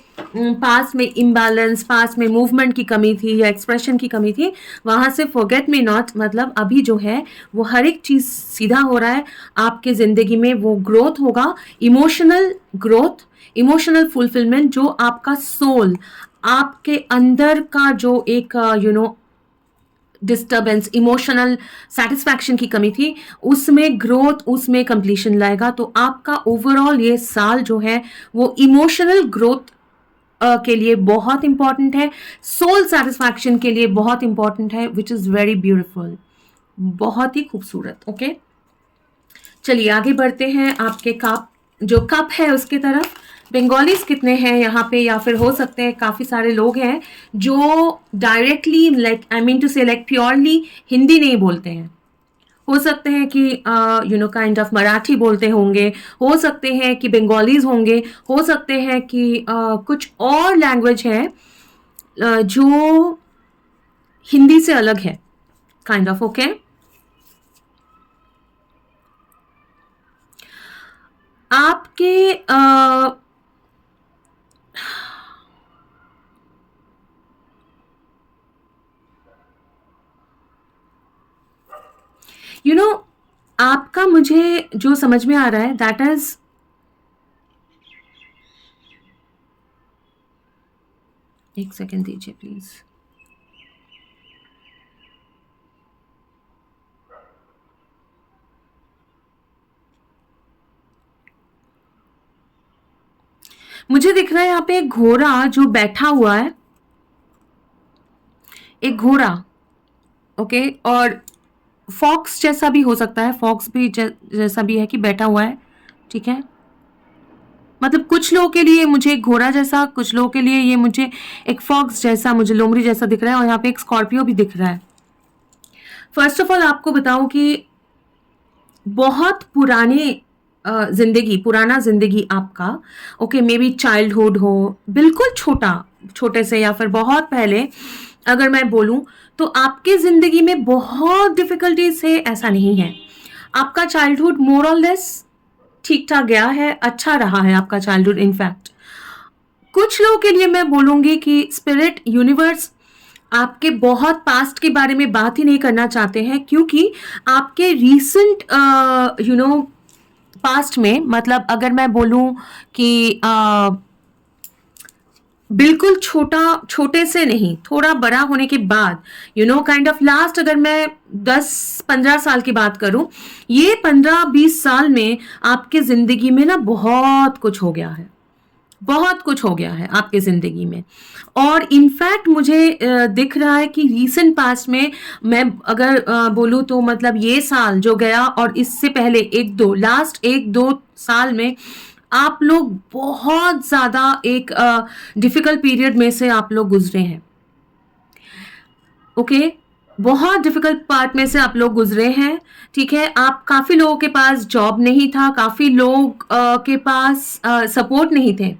पास में imbalance, पास में movement की कमी थी या एक्सप्रेशन की कमी थी, वहाँ से फॉरगेट मी नॉट मतलब अभी जो है वो हर एक चीज़ सीधा हो रहा है आपके ज़िंदगी में, वो ग्रोथ होगा, इमोशनल ग्रोथ, इमोशनल फुलफिलमेंट, जो आपका सोल, आपके अंदर का जो एक डिस्टर्बेंस, इमोशनल सेटिस्फैक्शन की कमी थी, उसमें ग्रोथ, उसमें कंप्लीशन लाएगा। तो आपका ओवरऑल ये साल जो है वो इमोशनल ग्रोथ के लिए बहुत इंपॉर्टेंट है, सोल सेटिस्फैक्शन के लिए बहुत इंपॉर्टेंट है, विच इज़ वेरी ब्यूटिफुल, बहुत ही खूबसूरत। ओके, चलिए आगे बढ़ते हैं आपके कप है उसके तरफ। बंगालीज कितने हैं यहाँ पे, या फिर हो सकते हैं काफ़ी सारे लोग हैं जो डायरेक्टली लाइक प्योरली हिंदी नहीं बोलते हैं, हो सकते हैं कि काइंड ऑफ मराठी बोलते होंगे, हो सकते हैं कि बंगालीज होंगे, हो सकते हैं कि कुछ और लैंग्वेज है जो हिंदी से अलग है, काइंड ऑफ। ओके, आपके आपका मुझे जो समझ में आ रहा है दैट इज एक सेकेंड दीजिए प्लीज। मुझे दिख रहा है यहाँ पे एक घोड़ा जो बैठा हुआ है, एक घोड़ा। ओके, और फॉक्स जैसा भी हो सकता है, फॉक्स भी जैसा भी है कि बैठा हुआ है, ठीक है। मतलब कुछ लोगों के लिए मुझे एक घोड़ा जैसा, कुछ लोगों के लिए ये मुझे एक फॉक्स जैसा, मुझे लोमड़ी जैसा दिख रहा है, और यहाँ पे एक स्कॉर्पियो भी दिख रहा है। फर्स्ट ऑफ ऑल आपको बताऊं कि बहुत पुराना जिंदगी आपका, ओके, मे बी चाइल्डहुड हो, बिल्कुल छोटे से या फिर बहुत पहले अगर मैं बोलूं तो आपके जिंदगी में बहुत डिफिकल्टीज है, ऐसा नहीं है। आपका चाइल्डहुड मोर और लेस ठीक ठाक गया है, अच्छा रहा है आपका चाइल्डहुड। इनफैक्ट कुछ लोगों के लिए मैं बोलूंगी कि स्पिरिट यूनिवर्स आपके बहुत पास्ट के बारे में बात ही नहीं करना चाहते हैं, क्योंकि आपके रीसेंट पास्ट में, मतलब अगर मैं बोलूं कि बिल्कुल छोटे से नहीं, थोड़ा बड़ा होने के बाद, काइंड ऑफ लास्ट, अगर मैं 10-15 साल की बात करूं, ये 15-20 साल में आपके जिंदगी में ना बहुत कुछ हो गया है, बहुत कुछ हो गया है आपके ज़िंदगी में। और इनफैक्ट मुझे दिख रहा है कि रीसेंट पास्ट में, मैं अगर बोलूँ तो मतलब ये साल जो गया और इससे पहले 1-2 लास्ट 1-2 साल में आप लोग बहुत ज़्यादा एक डिफ़िकल्ट पीरियड में से आप लोग गुज़रे हैं। ओके? बहुत डिफ़िकल्ट पार्ट में से आप लोग गुज़रे हैं, ठीक है? आप काफ़ी लोगों के पास जॉब नहीं था, काफ़ी लोग के पास सपोर्ट नहीं थे।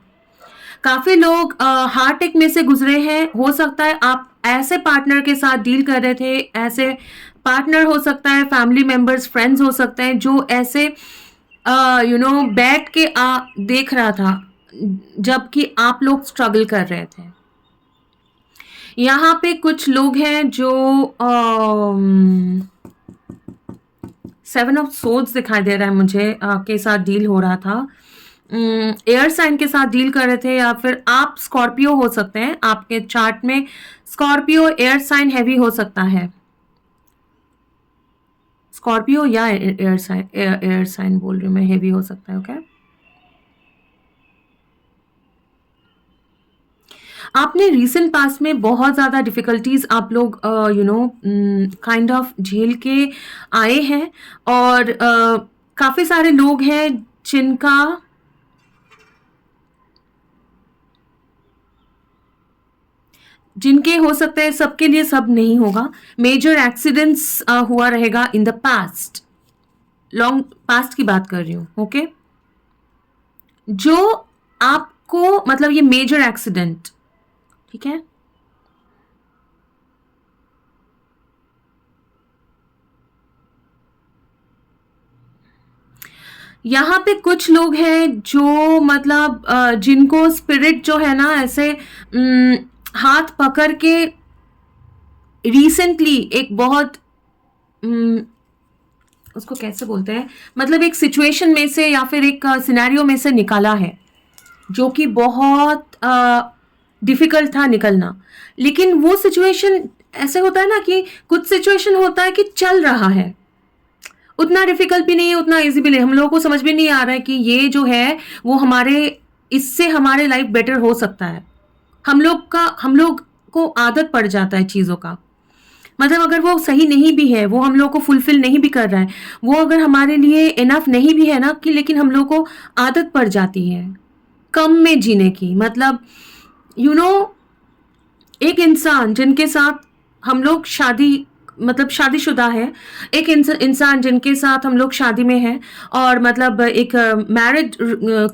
काफ़ी लोग हार्ट अटैक में से गुजरे हैं। हो सकता है आप ऐसे पार्टनर के साथ डील कर रहे थे, ऐसे पार्टनर हो सकता है, फैमिली मेंबर्स, फ्रेंड्स हो सकते हैं, जो ऐसे बैठ के देख रहा था जबकि आप लोग स्ट्रगल कर रहे थे। यहाँ पे कुछ लोग हैं जो 7 ऑफ सोर्ड्स दिखाई दे रहा है मुझे, के साथ डील हो रहा था, एयर साइन के साथ डील कर रहे थे, या फिर आप स्कॉर्पियो हो सकते हैं। आपके चार्ट में स्कॉर्पियो एयर साइन हैवी हो सकता है, स्कॉर्पियो या एयर साइन बोल रही हूँ मैं, हैवी हो सकता है। ओके, आपने रीसेंट पास्ट में बहुत ज़्यादा डिफ़िकल्टीज़ आप लोग काइंड ऑफ झेल के आए हैं, और काफ़ी सारे लोग हैं जिनके हो सकता है, सबके लिए सब नहीं होगा। मेजर एक्सीडेंट्स हुआ रहेगा in the past, long past की बात कर रही हूँ। ओके, जो आपको मतलब ये मेजर एक्सीडेंट, ठीक है, यहाँ पे कुछ लोग हैं जो मतलब जिनको स्पिरिट जो है ना, ऐसे हाथ पकड़ के रिसेंटली एक बहुत उसको कैसे बोलते हैं, मतलब एक सिचुएशन में से या फिर एक सिनेरियो में से निकाला है, जो कि बहुत डिफिकल्ट था निकलना। लेकिन वो सिचुएशन ऐसे होता है ना कि कुछ सिचुएशन होता है कि चल रहा है, उतना डिफिकल्ट भी नहीं है, उतना इजी भी नहीं, हम लोगों को समझ में नहीं आ रहा है कि ये जो है वो इससे हमारे लाइफ बेटर हो सकता है। हम लोग को आदत पड़ जाता है चीज़ों का, मतलब अगर वो सही नहीं भी है, वो हम लोग को फुलफिल नहीं भी कर रहा है, वो अगर हमारे लिए इनफ नहीं भी है ना, कि लेकिन हम लोग को आदत पड़ जाती है कम में जीने की। मतलब एक इंसान जिनके साथ हम लोग शादीशुदा है, एक इंसान जिनके साथ हम लोग शादी में हैं, और मतलब एक मैरिड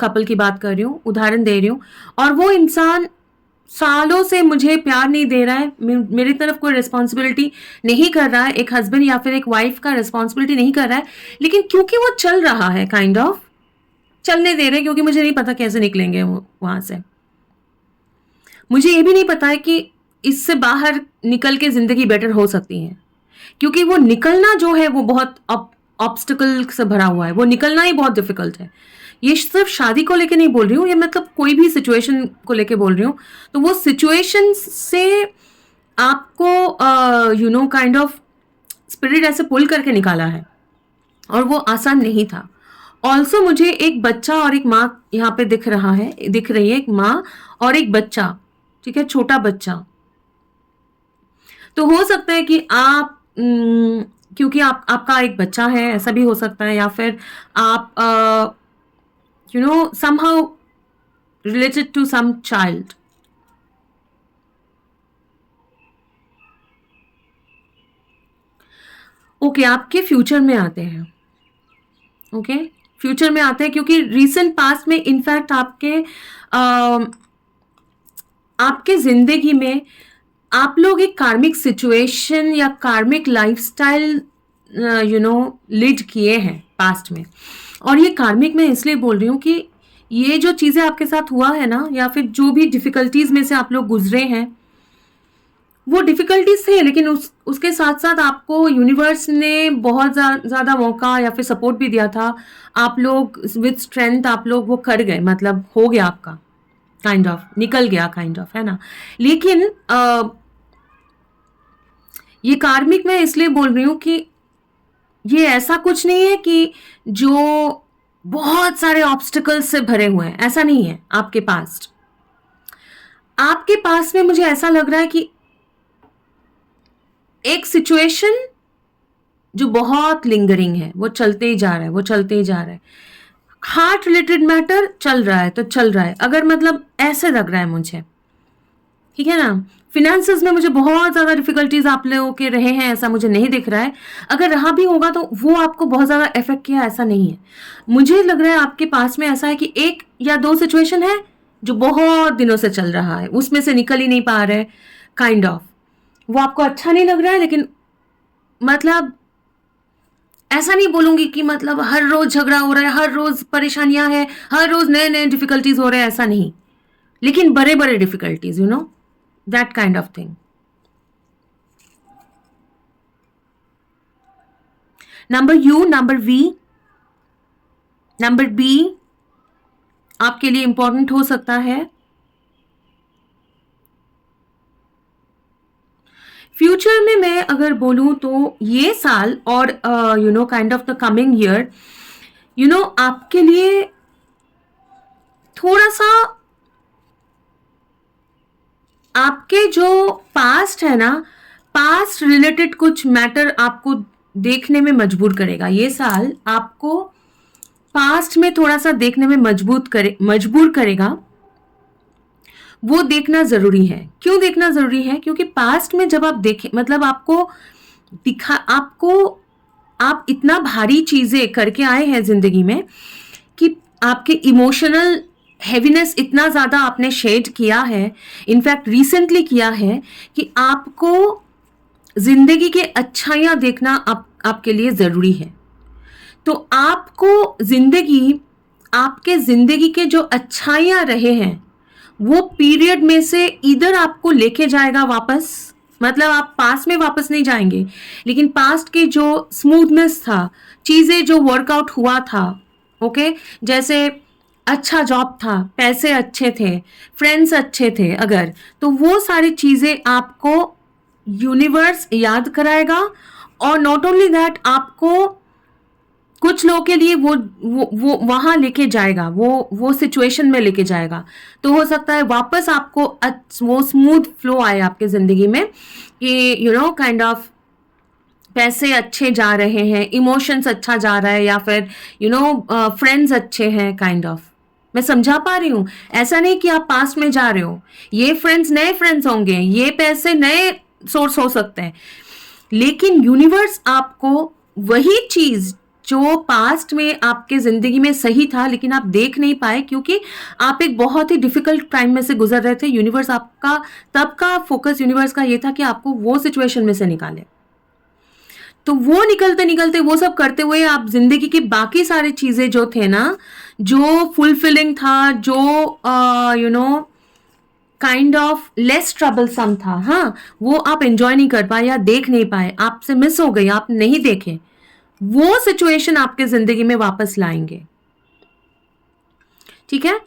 कपल की बात कर रही हूँ, उदाहरण दे रही हूँ, और वो इंसान सालों से मुझे प्यार नहीं दे रहा है, मेरी तरफ कोई रिस्पॉन्सिबिलिटी नहीं कर रहा है, एक हस्बैंड या फिर एक वाइफ का रिस्पॉन्सिबिलिटी नहीं कर रहा है, लेकिन क्योंकि वो चल रहा है, काइंड ऑफ चलने दे रहे हैं, क्योंकि मुझे नहीं पता कैसे निकलेंगे वहां से। मुझे ये भी नहीं पता है कि इससे बाहर निकल के जिंदगी बेटर हो सकती है, क्योंकि वो निकलना जो है वो बहुत ऑब्स्टिकल से भरा हुआ है, वो निकलना ही बहुत डिफिकल्ट है। ये सिर्फ शादी को लेके नहीं बोल रही हूँ, ये मतलब कोई भी सिचुएशन को लेके बोल रही हूँ। तो वो सिचुएशन से आपको काइंड ऑफ स्पिरिट ऐसे पुल करके निकाला है, और वो आसान नहीं था। ऑल्सो मुझे एक बच्चा और एक माँ यहाँ पे दिख रही है, एक माँ और एक बच्चा, ठीक है, छोटा बच्चा। तो हो सकता है कि आप क्योंकि आपका एक बच्चा है, ऐसा भी हो सकता है, या फिर आप somehow related to some child. Okay, आपके फ्यूचर में आते हैं। ओके, फ्यूचर में आते हैं, क्योंकि रीसेंट पास्ट में इनफैक्ट आपके जिंदगी में आप लोग एक कार्मिक सिचुएशन या कार्मिक लाइफस्टाइल लीड किए हैं पास्ट में। और ये कार्मिक मैं इसलिए बोल रही हूँ कि ये जो चीज़ें आपके साथ हुआ है ना, या फिर जो भी डिफ़िकल्टीज़ में से आप लोग गुजरे हैं, वो डिफ़िकल्टीज़ थे, लेकिन उसके साथ-साथ आपको यूनिवर्स ने बहुत ज़्यादा मौका या फिर सपोर्ट भी दिया था। आप लोग विद स्ट्रेंथ आप लोग वो कर गए, मतलब हो गया आपका, काइंड ऑफ निकल गया, काइंड ऑफ, है ना? लेकिन ये कार्मिक मैं इसलिए बोल रही हूँ कि ये ऐसा कुछ नहीं है कि जो बहुत सारे ऑब्स्टिकल्स से भरे हुए हैं, ऐसा नहीं है आपके पास्ट। आपके पास में मुझे ऐसा लग रहा है कि एक सिचुएशन जो बहुत लिंगरिंग है, वो चलते ही जा रहा है, वो चलते ही जा रहा है। हार्ट रिलेटेड मैटर चल रहा है तो चल रहा है, अगर मतलब ऐसे लग रहा है मुझे, ठीक है ना? फिनेंसेस में मुझे बहुत ज़्यादा डिफिकल्टीज आप लोगों के रहे हैं, ऐसा मुझे नहीं दिख रहा है। अगर रहा भी होगा तो वो आपको बहुत ज़्यादा इफेक्ट किया, ऐसा नहीं है। मुझे लग रहा है आपके पास में ऐसा है कि एक या दो सिचुएशन है जो बहुत दिनों से चल रहा है, उसमें से निकल ही नहीं पा रहे, काइंड ऑफ। वो आपको अच्छा नहीं लग रहा है, लेकिन मतलब ऐसा नहीं बोलूंगी कि मतलब हर रोज झगड़ा हो रहा है, हर रोज परेशानियां हैं, हर रोज नए नए डिफिकल्टीज हो रहे हैं, ऐसा नहीं, लेकिन बड़े बड़े difficulties, you know, that kind of thing. Number U, number V, number B आपके लिए इंपॉर्टेंट हो सकता है। फ्यूचर में मैं अगर बोलूं तो ये साल और you know kind of the coming year, you know, आपके लिए थोड़ा सा आपके जो पास्ट है ना, पास्ट रिलेटेड कुछ मैटर आपको देखने में मजबूर करेगा। ये साल आपको पास्ट में थोड़ा सा देखने में मजबूर करेगा। वो देखना जरूरी है। क्यों देखना जरूरी है? क्योंकि पास्ट में जब आप देखें, मतलब आपको आप इतना भारी चीजें करके आए हैं जिंदगी में कि आपके इमोशनल हैवीनेस इतना ज़्यादा आपने शेड किया है, इनफैक्ट रिसेंटली किया है, कि आपको जिंदगी के अच्छाइयाँ देखना आपके लिए ज़रूरी है। तो आपको आपके जिंदगी के जो अच्छाइयाँ रहे हैं, वो पीरियड में से इधर आपको लेके जाएगा वापस, मतलब आप पास्ट में वापस नहीं जाएंगे, लेकिन पास्ट के जो स्मूथनेस था, चीज़ें जो वर्कआउट हुआ था, ओके, जैसे अच्छा जॉब था, पैसे अच्छे थे, फ्रेंड्स अच्छे थे, अगर तो वो सारी चीज़ें आपको यूनिवर्स याद कराएगा। और नॉट ओनली दैट, आपको कुछ लोगों के लिए वो वहां लेके जाएगा, वो सिचुएशन में लेके जाएगा। तो हो सकता है वापस आपको वो स्मूथ फ्लो आए आपके जिंदगी में, कि यू नो काइंड ऑफ पैसे अच्छे जा रहे हैं, इमोशंस अच्छा जा रहा है, या फिर यू नो फ्रेंड्स अच्छे हैं, काइंड ऑफ। मैं समझा पा रही हूँ? ऐसा नहीं कि आप पास्ट में जा रहे हो, ये फ्रेंड्स नए फ्रेंड्स होंगे, ये पैसे नए सोर्स हो सकते हैं, लेकिन यूनिवर्स आपको वही चीज जो पास्ट में आपके जिंदगी में सही था लेकिन आप देख नहीं पाए, क्योंकि आप एक बहुत ही डिफिकल्ट टाइम में से गुजर रहे थे। यूनिवर्स आपका तब का फोकस यूनिवर्स का ये था कि आपको वो सिचुएशन में से निकाले। तो वो निकलते निकलते, वो सब करते हुए, आप जिंदगी की बाकी सारी चीजें जो थे ना, जो फुलफिलिंग था, जो you know kind of less troublesome था, हाँ, वो आप एंजॉय नहीं कर पाए या देख नहीं पाए, आपसे मिस हो गई, आप नहीं देखे, वो सिचुएशन आपके जिंदगी में वापस लाएंगे, ठीक है?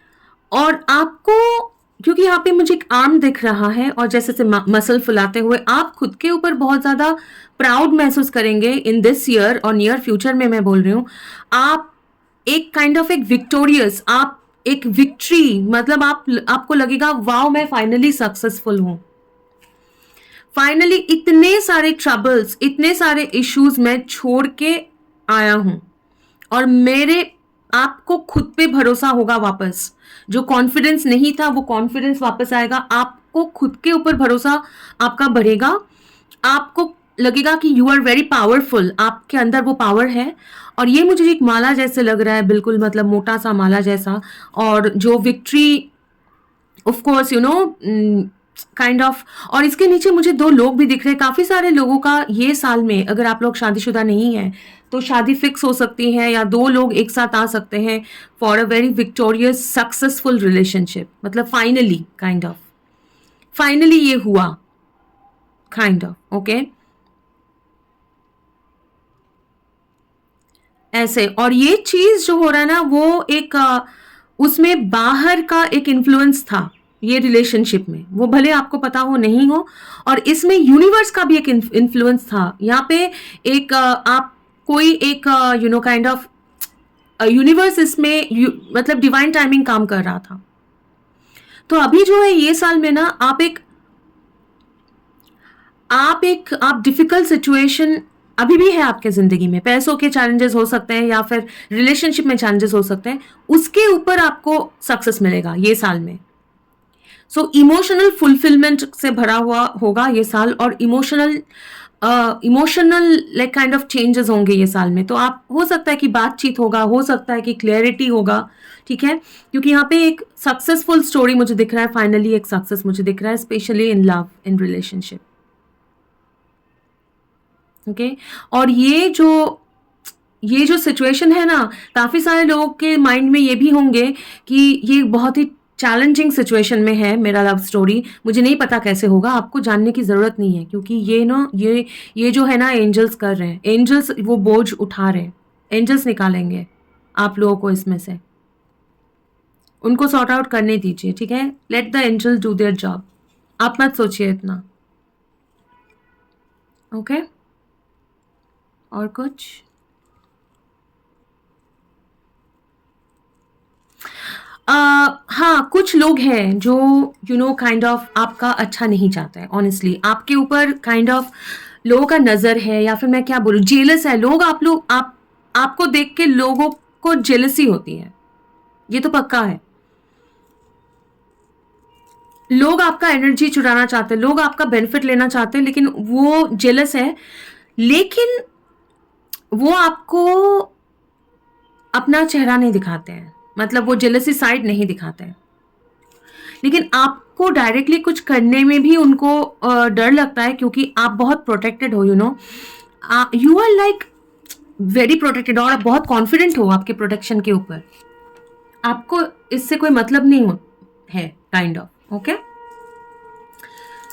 और आपको, क्योंकि यहाँ पे मुझे एक आर्म दिख रहा है, और जैसे से मसल फुलाते हुए आप खुद के ऊपर बहुत ज्यादा प्राउड महसूस करेंगे इन दिस ईयर और नियर फ्यूचर में। मैं बोल रही हूँ, आप एक काइंड ऑफ एक विक्टोरियस, आप एक विक्ट्री, मतलब आपको लगेगा वाओ, मैं फाइनली सक्सेसफुल हूं, फाइनली इतने सारे ट्रबल्स, इतने सारे इश्यूज मैं छोड़ के आया हूं, और मेरे आपको खुद पे भरोसा होगा वापस। जो कॉन्फिडेंस नहीं था वो कॉन्फिडेंस वापस आएगा, आपको खुद के ऊपर भरोसा आपका बढ़ेगा, आपको लगेगा कि यू आर वेरी पावरफुल, आपके अंदर वो पावर है। और ये मुझे एक माला जैसे लग रहा है, बिल्कुल मतलब मोटा सा माला जैसा, और जो victory of course you know kind of. और इसके नीचे मुझे दो लोग भी दिख रहे हैं, काफी सारे लोगों का ये साल में, अगर आप लोग शादीशुदा नहीं है तो शादी फिक्स हो सकती है, या दो लोग एक साथ आ सकते हैं for a very victorious successful relationship, मतलब फाइनली काइंड ऑफ, फाइनली ये हुआ, काइंड ऑफ, ओके, ऐसे। और ये चीज जो हो रहा है ना, वो एक उसमें बाहर का एक इन्फ्लुएंस था ये रिलेशनशिप में, वो भले आपको पता हो नहीं हो, और इसमें यूनिवर्स का भी एक इन्फ्लुएंस था यहाँ पे। एक आप कोई एक काइंड ऑफ यूनिवर्स इसमें मतलब डिवाइन टाइमिंग काम कर रहा था। तो अभी जो है ये साल में ना आप डिफिकल्ट सिचुएशन अभी भी है आपके जिंदगी में, पैसों के चैलेंजेस हो सकते हैं या फिर रिलेशनशिप में चैलेंजेस हो सकते हैं, उसके ऊपर आपको सक्सेस मिलेगा ये साल में। सो इमोशनल फुलफिलमेंट से भरा हुआ होगा ये साल, और emotional like kind of changes होंगे ये साल में। तो आप हो सकता है कि बातचीत होगा, हो सकता है कि क्लैरिटी होगा, ठीक है, क्योंकि यहाँ पे एक सक्सेसफुल स्टोरी मुझे दिख रहा है, फाइनली एक सक्सेस मुझे दिख रहा है, specially in love, in relationship, okay. और ये जो सिचुएशन है ना, काफी सारे लोगों के माइंड में ये भी होंगे कि ये बहुत ही चैलेंजिंग सिचुएशन में है मेरा लव स्टोरी, मुझे नहीं पता कैसे होगा। आपको जानने की जरूरत नहीं है, क्योंकि ये जो है ना, एंजल्स कर रहे हैं, एंजल्स वो बोझ उठा रहे हैं, एंजल्स निकालेंगे आप लोगों को इसमें से, उनको सॉर्ट आउट करने दीजिए, ठीक है। Let the angels do their job, आप मत सोचिए इतना, ओके। और कुछ हाँ, कुछ लोग हैं जो काइंड ऑफ आपका अच्छा नहीं चाहते हैं, ऑनेस्टली आपके ऊपर काइंड ऑफ लोगों का नजर है, या फिर मैं क्या बोलूँ, जेलस है लोग, आपको देख के लोगों को जेलसी होती है, ये तो पक्का है। लोग आपका एनर्जी चुराना चाहते हैं, लोग आपका बेनिफिट लेना चाहते हैं, लेकिन वो जेलस है, लेकिन वो आपको अपना चेहरा नहीं दिखाते हैं, मतलब वो जेलसी साइड नहीं दिखाते हैं, लेकिन आपको डायरेक्टली कुछ करने में भी उनको डर लगता है, क्योंकि आप बहुत प्रोटेक्टेड हो, you are like very protected, और आप बहुत कॉन्फिडेंट हो आपके प्रोटेक्शन के ऊपर, आपको इससे कोई मतलब नहीं है, kind of, okay.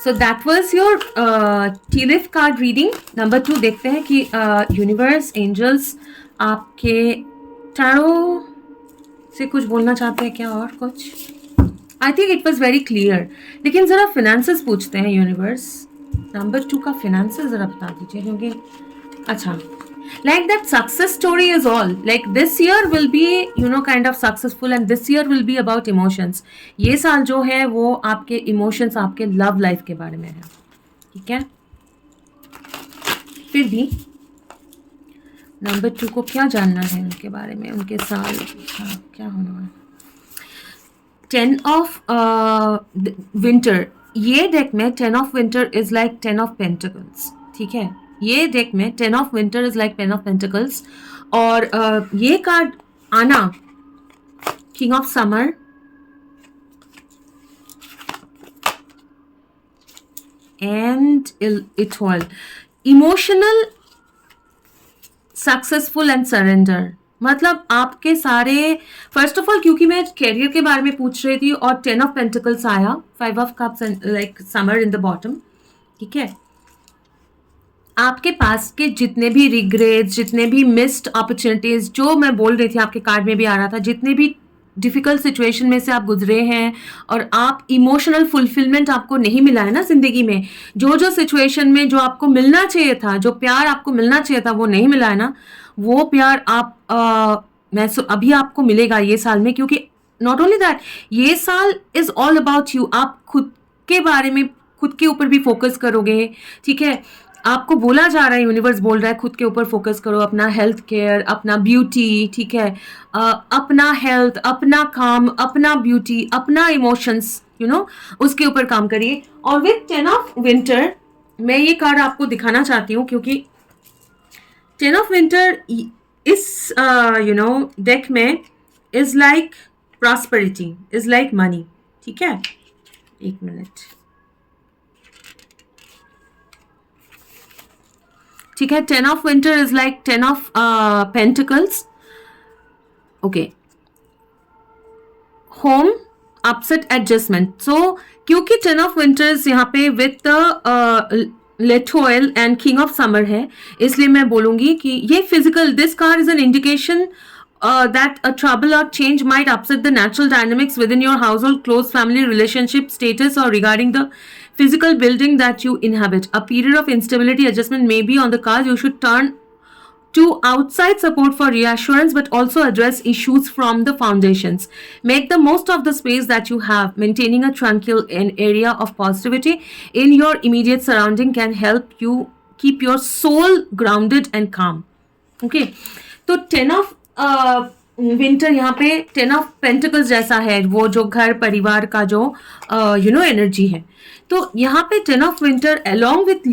So that was your T leaf card reading number 2। देखते हैं कि यूनिवर्स, एंजल्स आपके टैरो से कुछ बोलना चाहते हैं क्या, और कुछ। I think it was very clear, लेकिन जरा फिनेंसेस पूछते हैं यूनिवर्स। नंबर 2 का फिनेंसेस जरा बता दीजिए, क्योंकि अच्छा, like that success story is all, like this year will be kind of successful, and this year will be about emotions। ये साल जो है वो आपके इमोशंस, आपके लव लाइफ के बारे में है, ठीक है। फिर भी नंबर 2 को क्या जानना है उनके बारे में, उनके साल क्या होना है। 10 ऑफ विंटर, ये डेक में 10 of winter is like 10 of pentacles, ठीक है। ये डेक में 10 of winter is like 10 of pentacles, और ये कार्ड आना king of summer, and it all, emotional, successful and surrender. मतलब आपके सारे, फर्स्ट ऑफ ऑल क्योंकि मैं कैरियर के बारे में पूछ रही थी और 10 ऑफ पेंटिकल्स आया, 5 of cups like summer in the bottom, ठीक है। आपके पास के जितने भी रिग्रेट्स, जितने भी मिस्ड अपॉर्चुनिटीज, जो मैं बोल रही थी आपके कार्ड में भी आ रहा था, जितने भी डिफिकल्ट सिचुएशन में से आप गुजरे हैं, और आप इमोशनल फुलफिलमेंट आपको नहीं मिला है ना जिंदगी में, जो सिचुएशन में जो आपको मिलना चाहिए था, जो प्यार आपको मिलना चाहिए था, वो नहीं मिला है ना, वो प्यार अभी आपको मिलेगा ये साल में। क्योंकि नॉट ओनली दैट, ये साल इज ऑल अबाउट यू, आप खुद के बारे में, खुद के ऊपर भी फोकस करोगे, ठीक है। आपको बोला जा रहा है, यूनिवर्स बोल रहा है खुद के ऊपर फोकस करो, अपना हेल्थ केयर, अपना ब्यूटी, ठीक है, अपना हेल्थ, अपना काम, अपना ब्यूटी, अपना इमोशंस, उसके ऊपर काम करिए। और विथ 10 ऑफ विंटर, मैं ये कार्ड आपको दिखाना चाहती हूँ, क्योंकि 10 ऑफ विंटर इस डेक में is like prosperity, is like money, ठीक है। एक मिनट, ठीक है। 10 of winter is like 10 of pentacles, okay. Home, upset, adjustment. So क्योंकि 10 ऑफ विंटर्स यहाँ पे विथ लेटोयल एंड किंग ऑफ समर है, इसलिए मैं बोलूंगी कि ये physical, this car is an indication that a trouble or change might upset the natural dynamics within your household, close family relationship status, or regarding the physical building that you inhabit. A period of instability adjustment may be on the cards. You should turn to outside support for reassurance, but also address issues from the foundations. Make the most of the space that you have. Maintaining a tranquil area of positivity in your immediate surrounding can help you keep your soul grounded and calm. Okay, तो 10 of winter यहाँ पे 10 of pentacles जैसा है, वो जो घर परिवार का जो एनर्जी है. तो यहाँ पे 10 of विंटर along with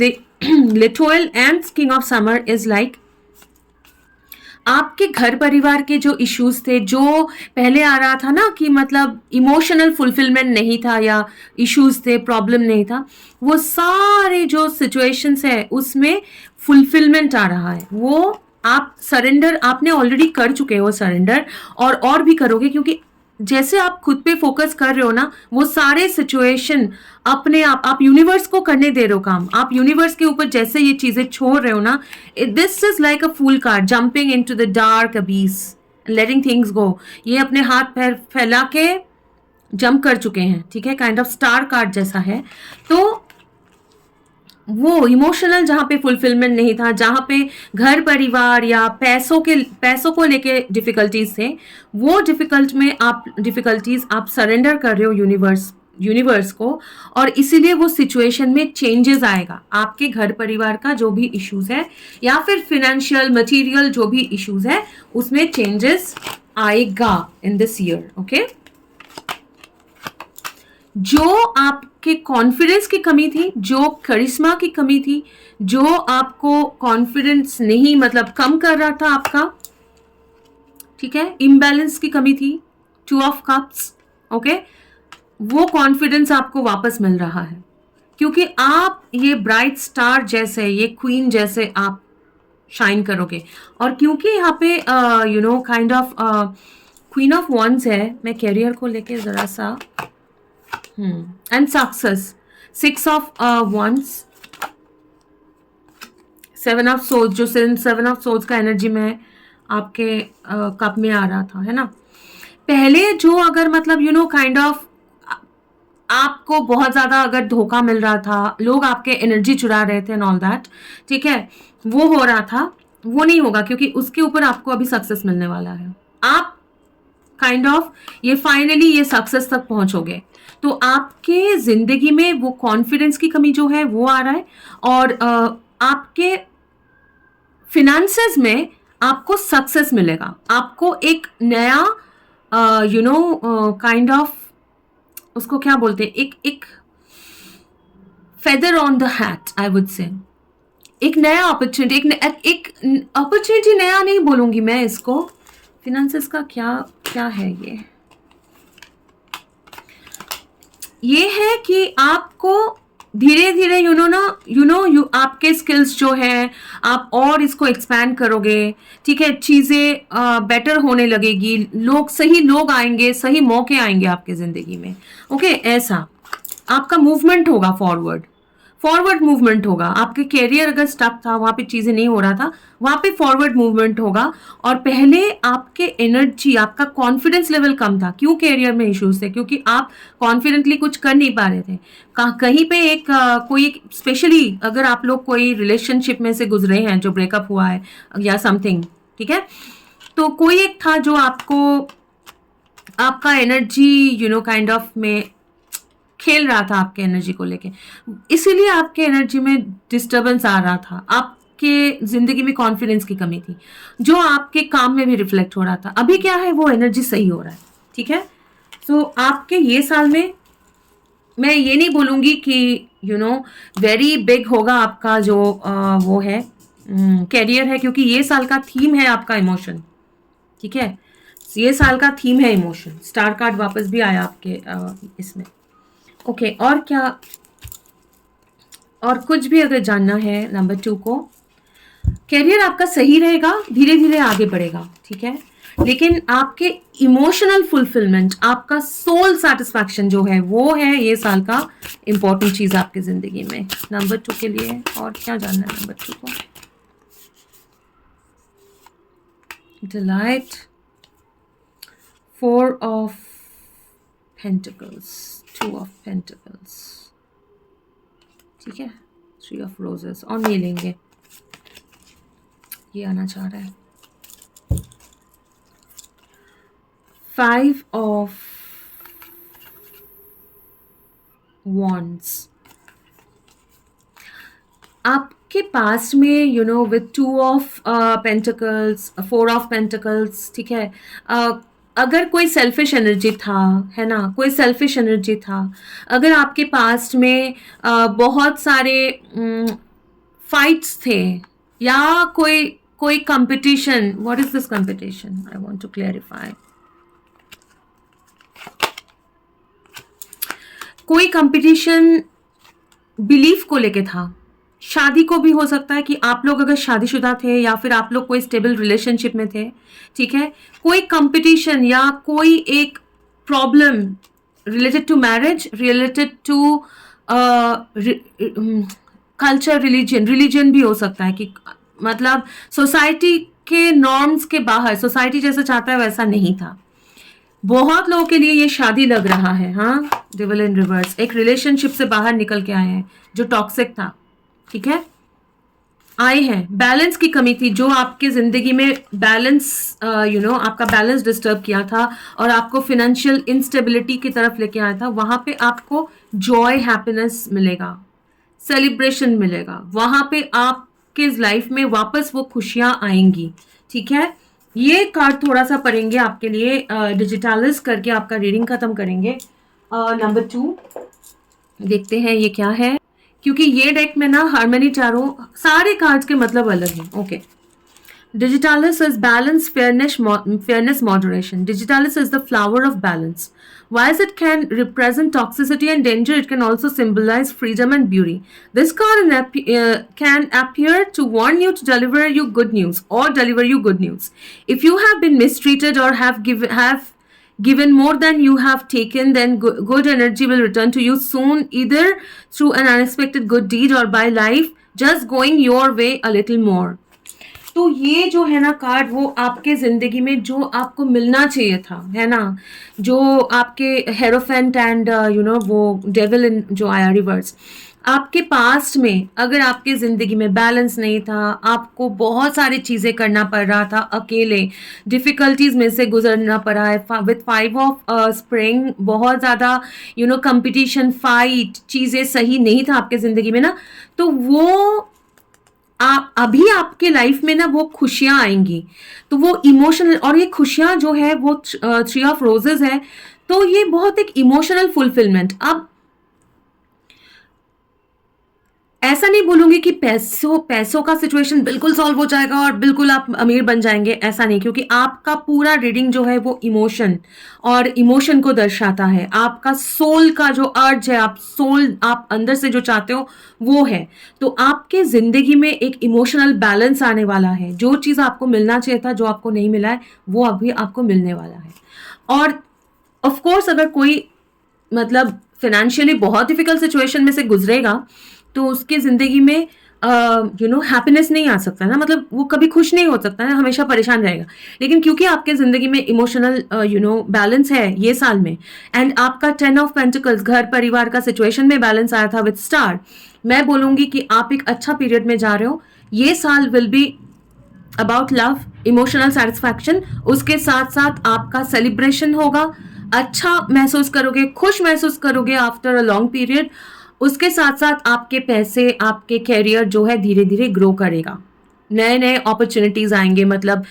लिटोयल and king of summer is like आपके घर परिवार के जो इश्यूज थे, जो पहले आ रहा था ना कि मतलब इमोशनल फुलफिलमेंट नहीं था या इश्यूज थे, प्रॉब्लम नहीं था, वो सारे जो सिचुएशंस है उसमें फुलफिलमेंट आ रहा है. वो आप सरेंडर आपने ऑलरेडी कर चुके हो सरेंडर, और भी करोगे, क्योंकि जैसे आप खुद पे फोकस कर रहे हो ना, वो सारे सिचुएशन अपने आप यूनिवर्स को करने दे रहे हो काम. आप यूनिवर्स के ऊपर जैसे ये चीजें छोड़ रहे हो ना, this is like a fool card jumping into the dark abyss, letting things go. ये अपने हाथ पैर फैला के जंप कर चुके हैं, ठीक है, काइंड ऑफ स्टार कार्ड जैसा है. तो वो इमोशनल जहाँ पे फुलफिलमेंट नहीं था, जहाँ पे घर परिवार या पैसों को लेके डिफिकल्टीज थे, वो डिफिकल्टीज आप सरेंडर कर रहे हो यूनिवर्स को, और इसीलिए वो सिचुएशन में चेंजेस आएगा. आपके घर परिवार का जो भी इश्यूज है या फिर फिनेंशियल मटेरियल जो भी इश्यूज है, उसमें चेंजेस आएगा इन दिस ईयर. ओके, जो आपके कॉन्फिडेंस की कमी थी, जो करिश्मा की कमी थी, जो आपको कॉन्फिडेंस नहीं मतलब कम कर रहा था आपका, ठीक है, इम्बैलेंस की कमी थी, 2 of Cups. ओके, वो कॉन्फिडेंस आपको वापस मिल रहा है, क्योंकि आप ये ब्राइट स्टार जैसे, ये क्वीन जैसे आप शाइन करोगे. और क्योंकि यहाँ पे kind of queen of wands है, मैं कैरियर को लेके जरा सा and success, 6 of Wands, 7 of Swords, जो 7 of Swords का एनर्जी में आपके कप में आ रहा था, है ना. पहले जो अगर मतलब काइंड ऑफ आपको बहुत ज्यादा अगर धोखा मिल रहा था, लोग आपके एनर्जी चुरा रहे थे एंड ऑल दैट, ठीक है, वो हो रहा था, वो नहीं होगा, क्योंकि उसके ऊपर आपको अभी सक्सेस मिलने वाला है. आप काइंड ऑफ ये फाइनली ये सक्सेस तक पहुंचोगे. तो आपके जिंदगी में वो कॉन्फिडेंस की कमी जो है वो आ रहा है, और आपके फिनेंसेस में आपको सक्सेस मिलेगा. आपको एक नया काइंड ऑफ, उसको क्या बोलते हैं, एक feather on the hat, I would say, एक नया अपॉर्चुनिटी, एक अपॉर्चुनिटी, नया नहीं बोलूंगी मैं इसको. फिनेंसेस का क्या है ये है कि आपको धीरे धीरे आपके स्किल्स जो है आप और इसको एक्सपैंड करोगे, ठीक है, चीज़ें बेटर होने लगेगी, सही लोग आएंगे, सही मौके आएंगे आपके ज़िंदगी में. ओके, ऐसा आपका मूवमेंट होगा, फॉरवर्ड मूवमेंट होगा. आपके कैरियर अगर स्टक था, वहाँ पे चीज़ें नहीं हो रहा था, वहाँ पे फॉरवर्ड मूवमेंट होगा. और पहले आपके एनर्जी, आपका कॉन्फिडेंस लेवल कम था. क्यों कैरियर में इश्यूज थे? क्योंकि आप कॉन्फिडेंटली कुछ कर नहीं पा रहे थे. कहीं पे कोई स्पेशली अगर आप लोग कोई रिलेशनशिप में से गुजरे हैं जो ब्रेकअप हुआ है या समथिंग, ठीक है, तो कोई एक था जो आपका एनर्जी काइंड ऑफ में खेल रहा था आपके एनर्जी को लेके, इसीलिए आपके एनर्जी में डिस्टर्बेंस आ रहा था. आपके जिंदगी में कॉन्फिडेंस की कमी थी, जो आपके काम में भी रिफ्लेक्ट हो रहा था. अभी क्या है, वो एनर्जी सही हो रहा है, ठीक है. तो आपके ये साल में मैं ये नहीं बोलूंगी कि वेरी बिग होगा आपका जो वो है कैरियर है, क्योंकि ये साल का थीम है आपका इमोशन, ठीक है. ये साल का थीम है इमोशन. स्टार कार्ड वापस भी आया आपके इसमें. ओके, और क्या, और कुछ भी अगर जानना है नंबर 2 को, कैरियर आपका सही रहेगा, धीरे धीरे आगे बढ़ेगा, ठीक है. लेकिन आपके इमोशनल फुलफिलमेंट, आपका सोल सेटिस्फैक्शन जो है वो है ये साल का इम्पोर्टेंट चीज आपकी जिंदगी में। नंबर 2 के लिए और क्या जानना है नंबर 2 को? Delight, 4 of pentacles, 2 of pentacles, ठीक है, 3 ऑफ रोजेस, और नहीं लेंगे, ये आना चाह रहा है। 5 ऑफ wands, आपके पास में you know with 2 of pentacles, 4 of pentacles, ठीक है, अगर कोई सेल्फिश एनर्जी था, है ना, कोई सेल्फिश एनर्जी था, अगर आपके पास में बहुत सारे फाइट्स थे, या कोई कोई competition, what is this competition, I want to clarify, कोई कंपटीशन बिलीफ को लेके था, शादी को भी हो सकता है कि आप लोग अगर शादीशुदा थे या फिर आप लोग कोई स्टेबल रिलेशनशिप में थे, ठीक है, कोई कंपटीशन या कोई एक problem related to marriage, related to culture, religion भी हो सकता है कि मतलब सोसाइटी के नॉर्म्स के बाहर, सोसाइटी जैसा चाहता है वैसा नहीं था। बहुत लोगों के लिए ये शादी लग रहा है, हाँ, डेविल इन रिवर्स, एक रिलेशनशिप से बाहर निकल के आए हैं जो टॉक्सिक था, ठीक है, आए हैं, बैलेंस की कमी थी, जो आपके जिंदगी में बैलेंस आपका बैलेंस डिस्टर्ब किया था और आपको फिनेंशियल इंस्टेबिलिटी की तरफ लेके आया था, वहां पे आपको जॉय, हैप्पीनेस मिलेगा, सेलिब्रेशन मिलेगा, वहां पे आपके लाइफ में वापस वो खुशियां आएंगी, ठीक है। ये कार्ड थोड़ा सा पढ़ेंगे आपके लिए, डिजिटलाइज करके आपका रीडिंग खत्म करेंगे। नंबर 2 देखते हैं ये क्या है, क्योंकि ये डेक में ना हार्मनी चारों सारे कार्ड्स के मतलब अलग हैं। Okay, Digitalis is balance, fairness, moderation. Digitalis is the flower of balance. Whilst it can represent toxicity and danger, it can also symbolize freedom and beauty. This card can appear to warn you, to deliver you good news, or deliver you good news. If you have been mistreated or have given more than you have taken, then good energy will return to you soon, either through an unexpected good deed or by life just going your way a little more. तो ये जो है ना card, वो आपके जिंदगी में जो आपको मिलना चाहिए था, है ना, जो आपके हेरोफेंट एंड वो डेविल इन जो आया रिवर्स, आपके पास्ट में अगर आपके जिंदगी में बैलेंस नहीं था, आपको बहुत सारी चीजें करना पड़ रहा था, अकेले डिफिकल्टीज में से गुजरना पड़ा है, विथ 5 ऑफ स्प्रिंग, बहुत ज्यादा कंपटीशन, फाइट, चीजें सही नहीं था आपके जिंदगी में ना, तो वो अभी आपके लाइफ में ना वो खुशियां आएंगी, तो वो इमोशनल, और ये खुशियां जो है वो 3 ऑफ रोजेस है, तो ये बहुत एक इमोशनल फुलफिलमेंट। अब ऐसा नहीं बोलूंगी कि पैसों का सिचुएशन बिल्कुल सॉल्व हो जाएगा और बिल्कुल आप अमीर बन जाएंगे, ऐसा नहीं, क्योंकि आपका पूरा रीडिंग जो है वो इमोशन और इमोशन को दर्शाता है, आपका सोल का जो अर्ज है, आप अंदर से जो चाहते हो वो है, तो आपके जिंदगी में एक इमोशनल बैलेंस आने वाला है, जो चीज आपको मिलना चाहिए था, जो आपको नहीं मिला है, वो अभी आपको मिलने वाला है। और ऑफ कोर्स अगर कोई मतलब फाइनेंशियली बहुत डिफिकल्ट सिचुएशन में से गुजरेगा, तो उसके जिंदगी में हैप्पीनेस नहीं आ सकता ना, मतलब वो कभी खुश नहीं हो सकता ना, हमेशा परेशान रहेगा। लेकिन क्योंकि आपके जिंदगी में इमोशनल बैलेंस है ये साल में, एंड आपका 10 ऑफ पेंटिकल्स घर परिवार का सिचुएशन में बैलेंस आया था विद स्टार, मैं बोलूंगी कि आप एक अच्छा पीरियड में जा रहे हो। ये साल will be about love, emotional satisfaction, उसके साथ साथ आपका सेलिब्रेशन होगा, अच्छा महसूस करोगे, खुश महसूस करोगे आफ्टर अ लॉन्ग पीरियड, उसके साथ साथ आपके पैसे, आपके कैरियर जो है धीरे धीरे ग्रो करेगा, नए नए अपॉर्चुनिटीज आएंगे, मतलब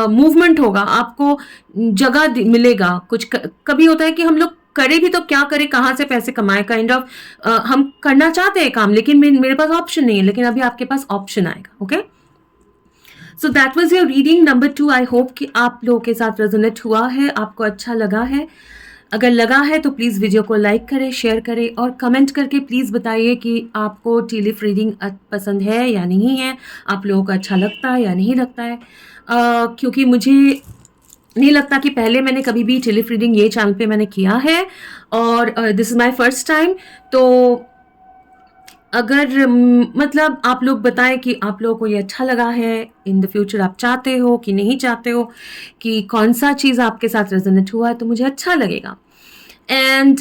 मूवमेंट होगा, आपको जगह मिलेगा। कुछ कभी होता है कि हम लोग करें भी तो क्या करें, कहाँ से पैसे कमाए, काइंड ऑफ हम करना चाहते हैं काम, लेकिन मेरे पास ऑप्शन नहीं है, लेकिन अभी आपके पास ऑप्शन आएगा। Okay, so that was your reading number 2। I hope कि आप लोगों के साथ रेजोनेट हुआ है, आपको अच्छा लगा है। अगर लगा है तो प्लीज़ वीडियो को लाइक करें, शेयर करें और कमेंट करके प्लीज़ बताइए कि आपको टी लीफ रीडिंग पसंद है या नहीं है, आप लोगों को अच्छा लगता है या नहीं लगता है, क्योंकि मुझे नहीं लगता कि पहले मैंने कभी भी टेलीफ रीडिंग ये चैनल पे मैंने किया है, और this is my first time. तो अगर मतलब आप लोग बताएं कि आप लोगों को ये अच्छा लगा है, इन द फ्यूचर आप चाहते हो कि नहीं चाहते हो, कि कौन सा चीज़ आपके साथ रेजोनेट हुआ है, तो मुझे अच्छा लगेगा। एंड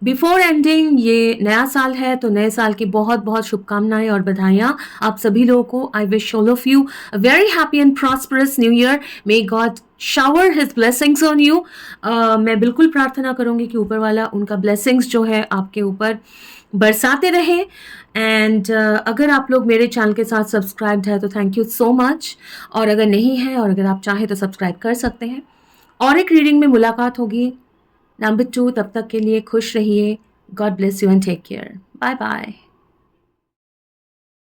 बिफोर एंडिंग, ये नया साल है तो नए साल की बहुत बहुत शुभकामनाएं और बधाइयाँ आप सभी लोगों को। I wish all of you a very happy and prosperous new year. May God shower his blessings on you. मैं बिल्कुल प्रार्थना करूंगी कि ऊपर वाला उनका ब्लेसिंग्स जो है आपके ऊपर बरसाते रहे। एंड अगर आप लोग मेरे चैनल के साथ सब्सक्राइब्ड है तो थैंक यू सो मच, और अगर नहीं है और अगर आप चाहें तो सब्सक्राइब कर सकते हैं। और एक रीडिंग में मुलाकात होगी नंबर 2। तब तक के लिए खुश रहिए। God bless you and take care. Bye bye.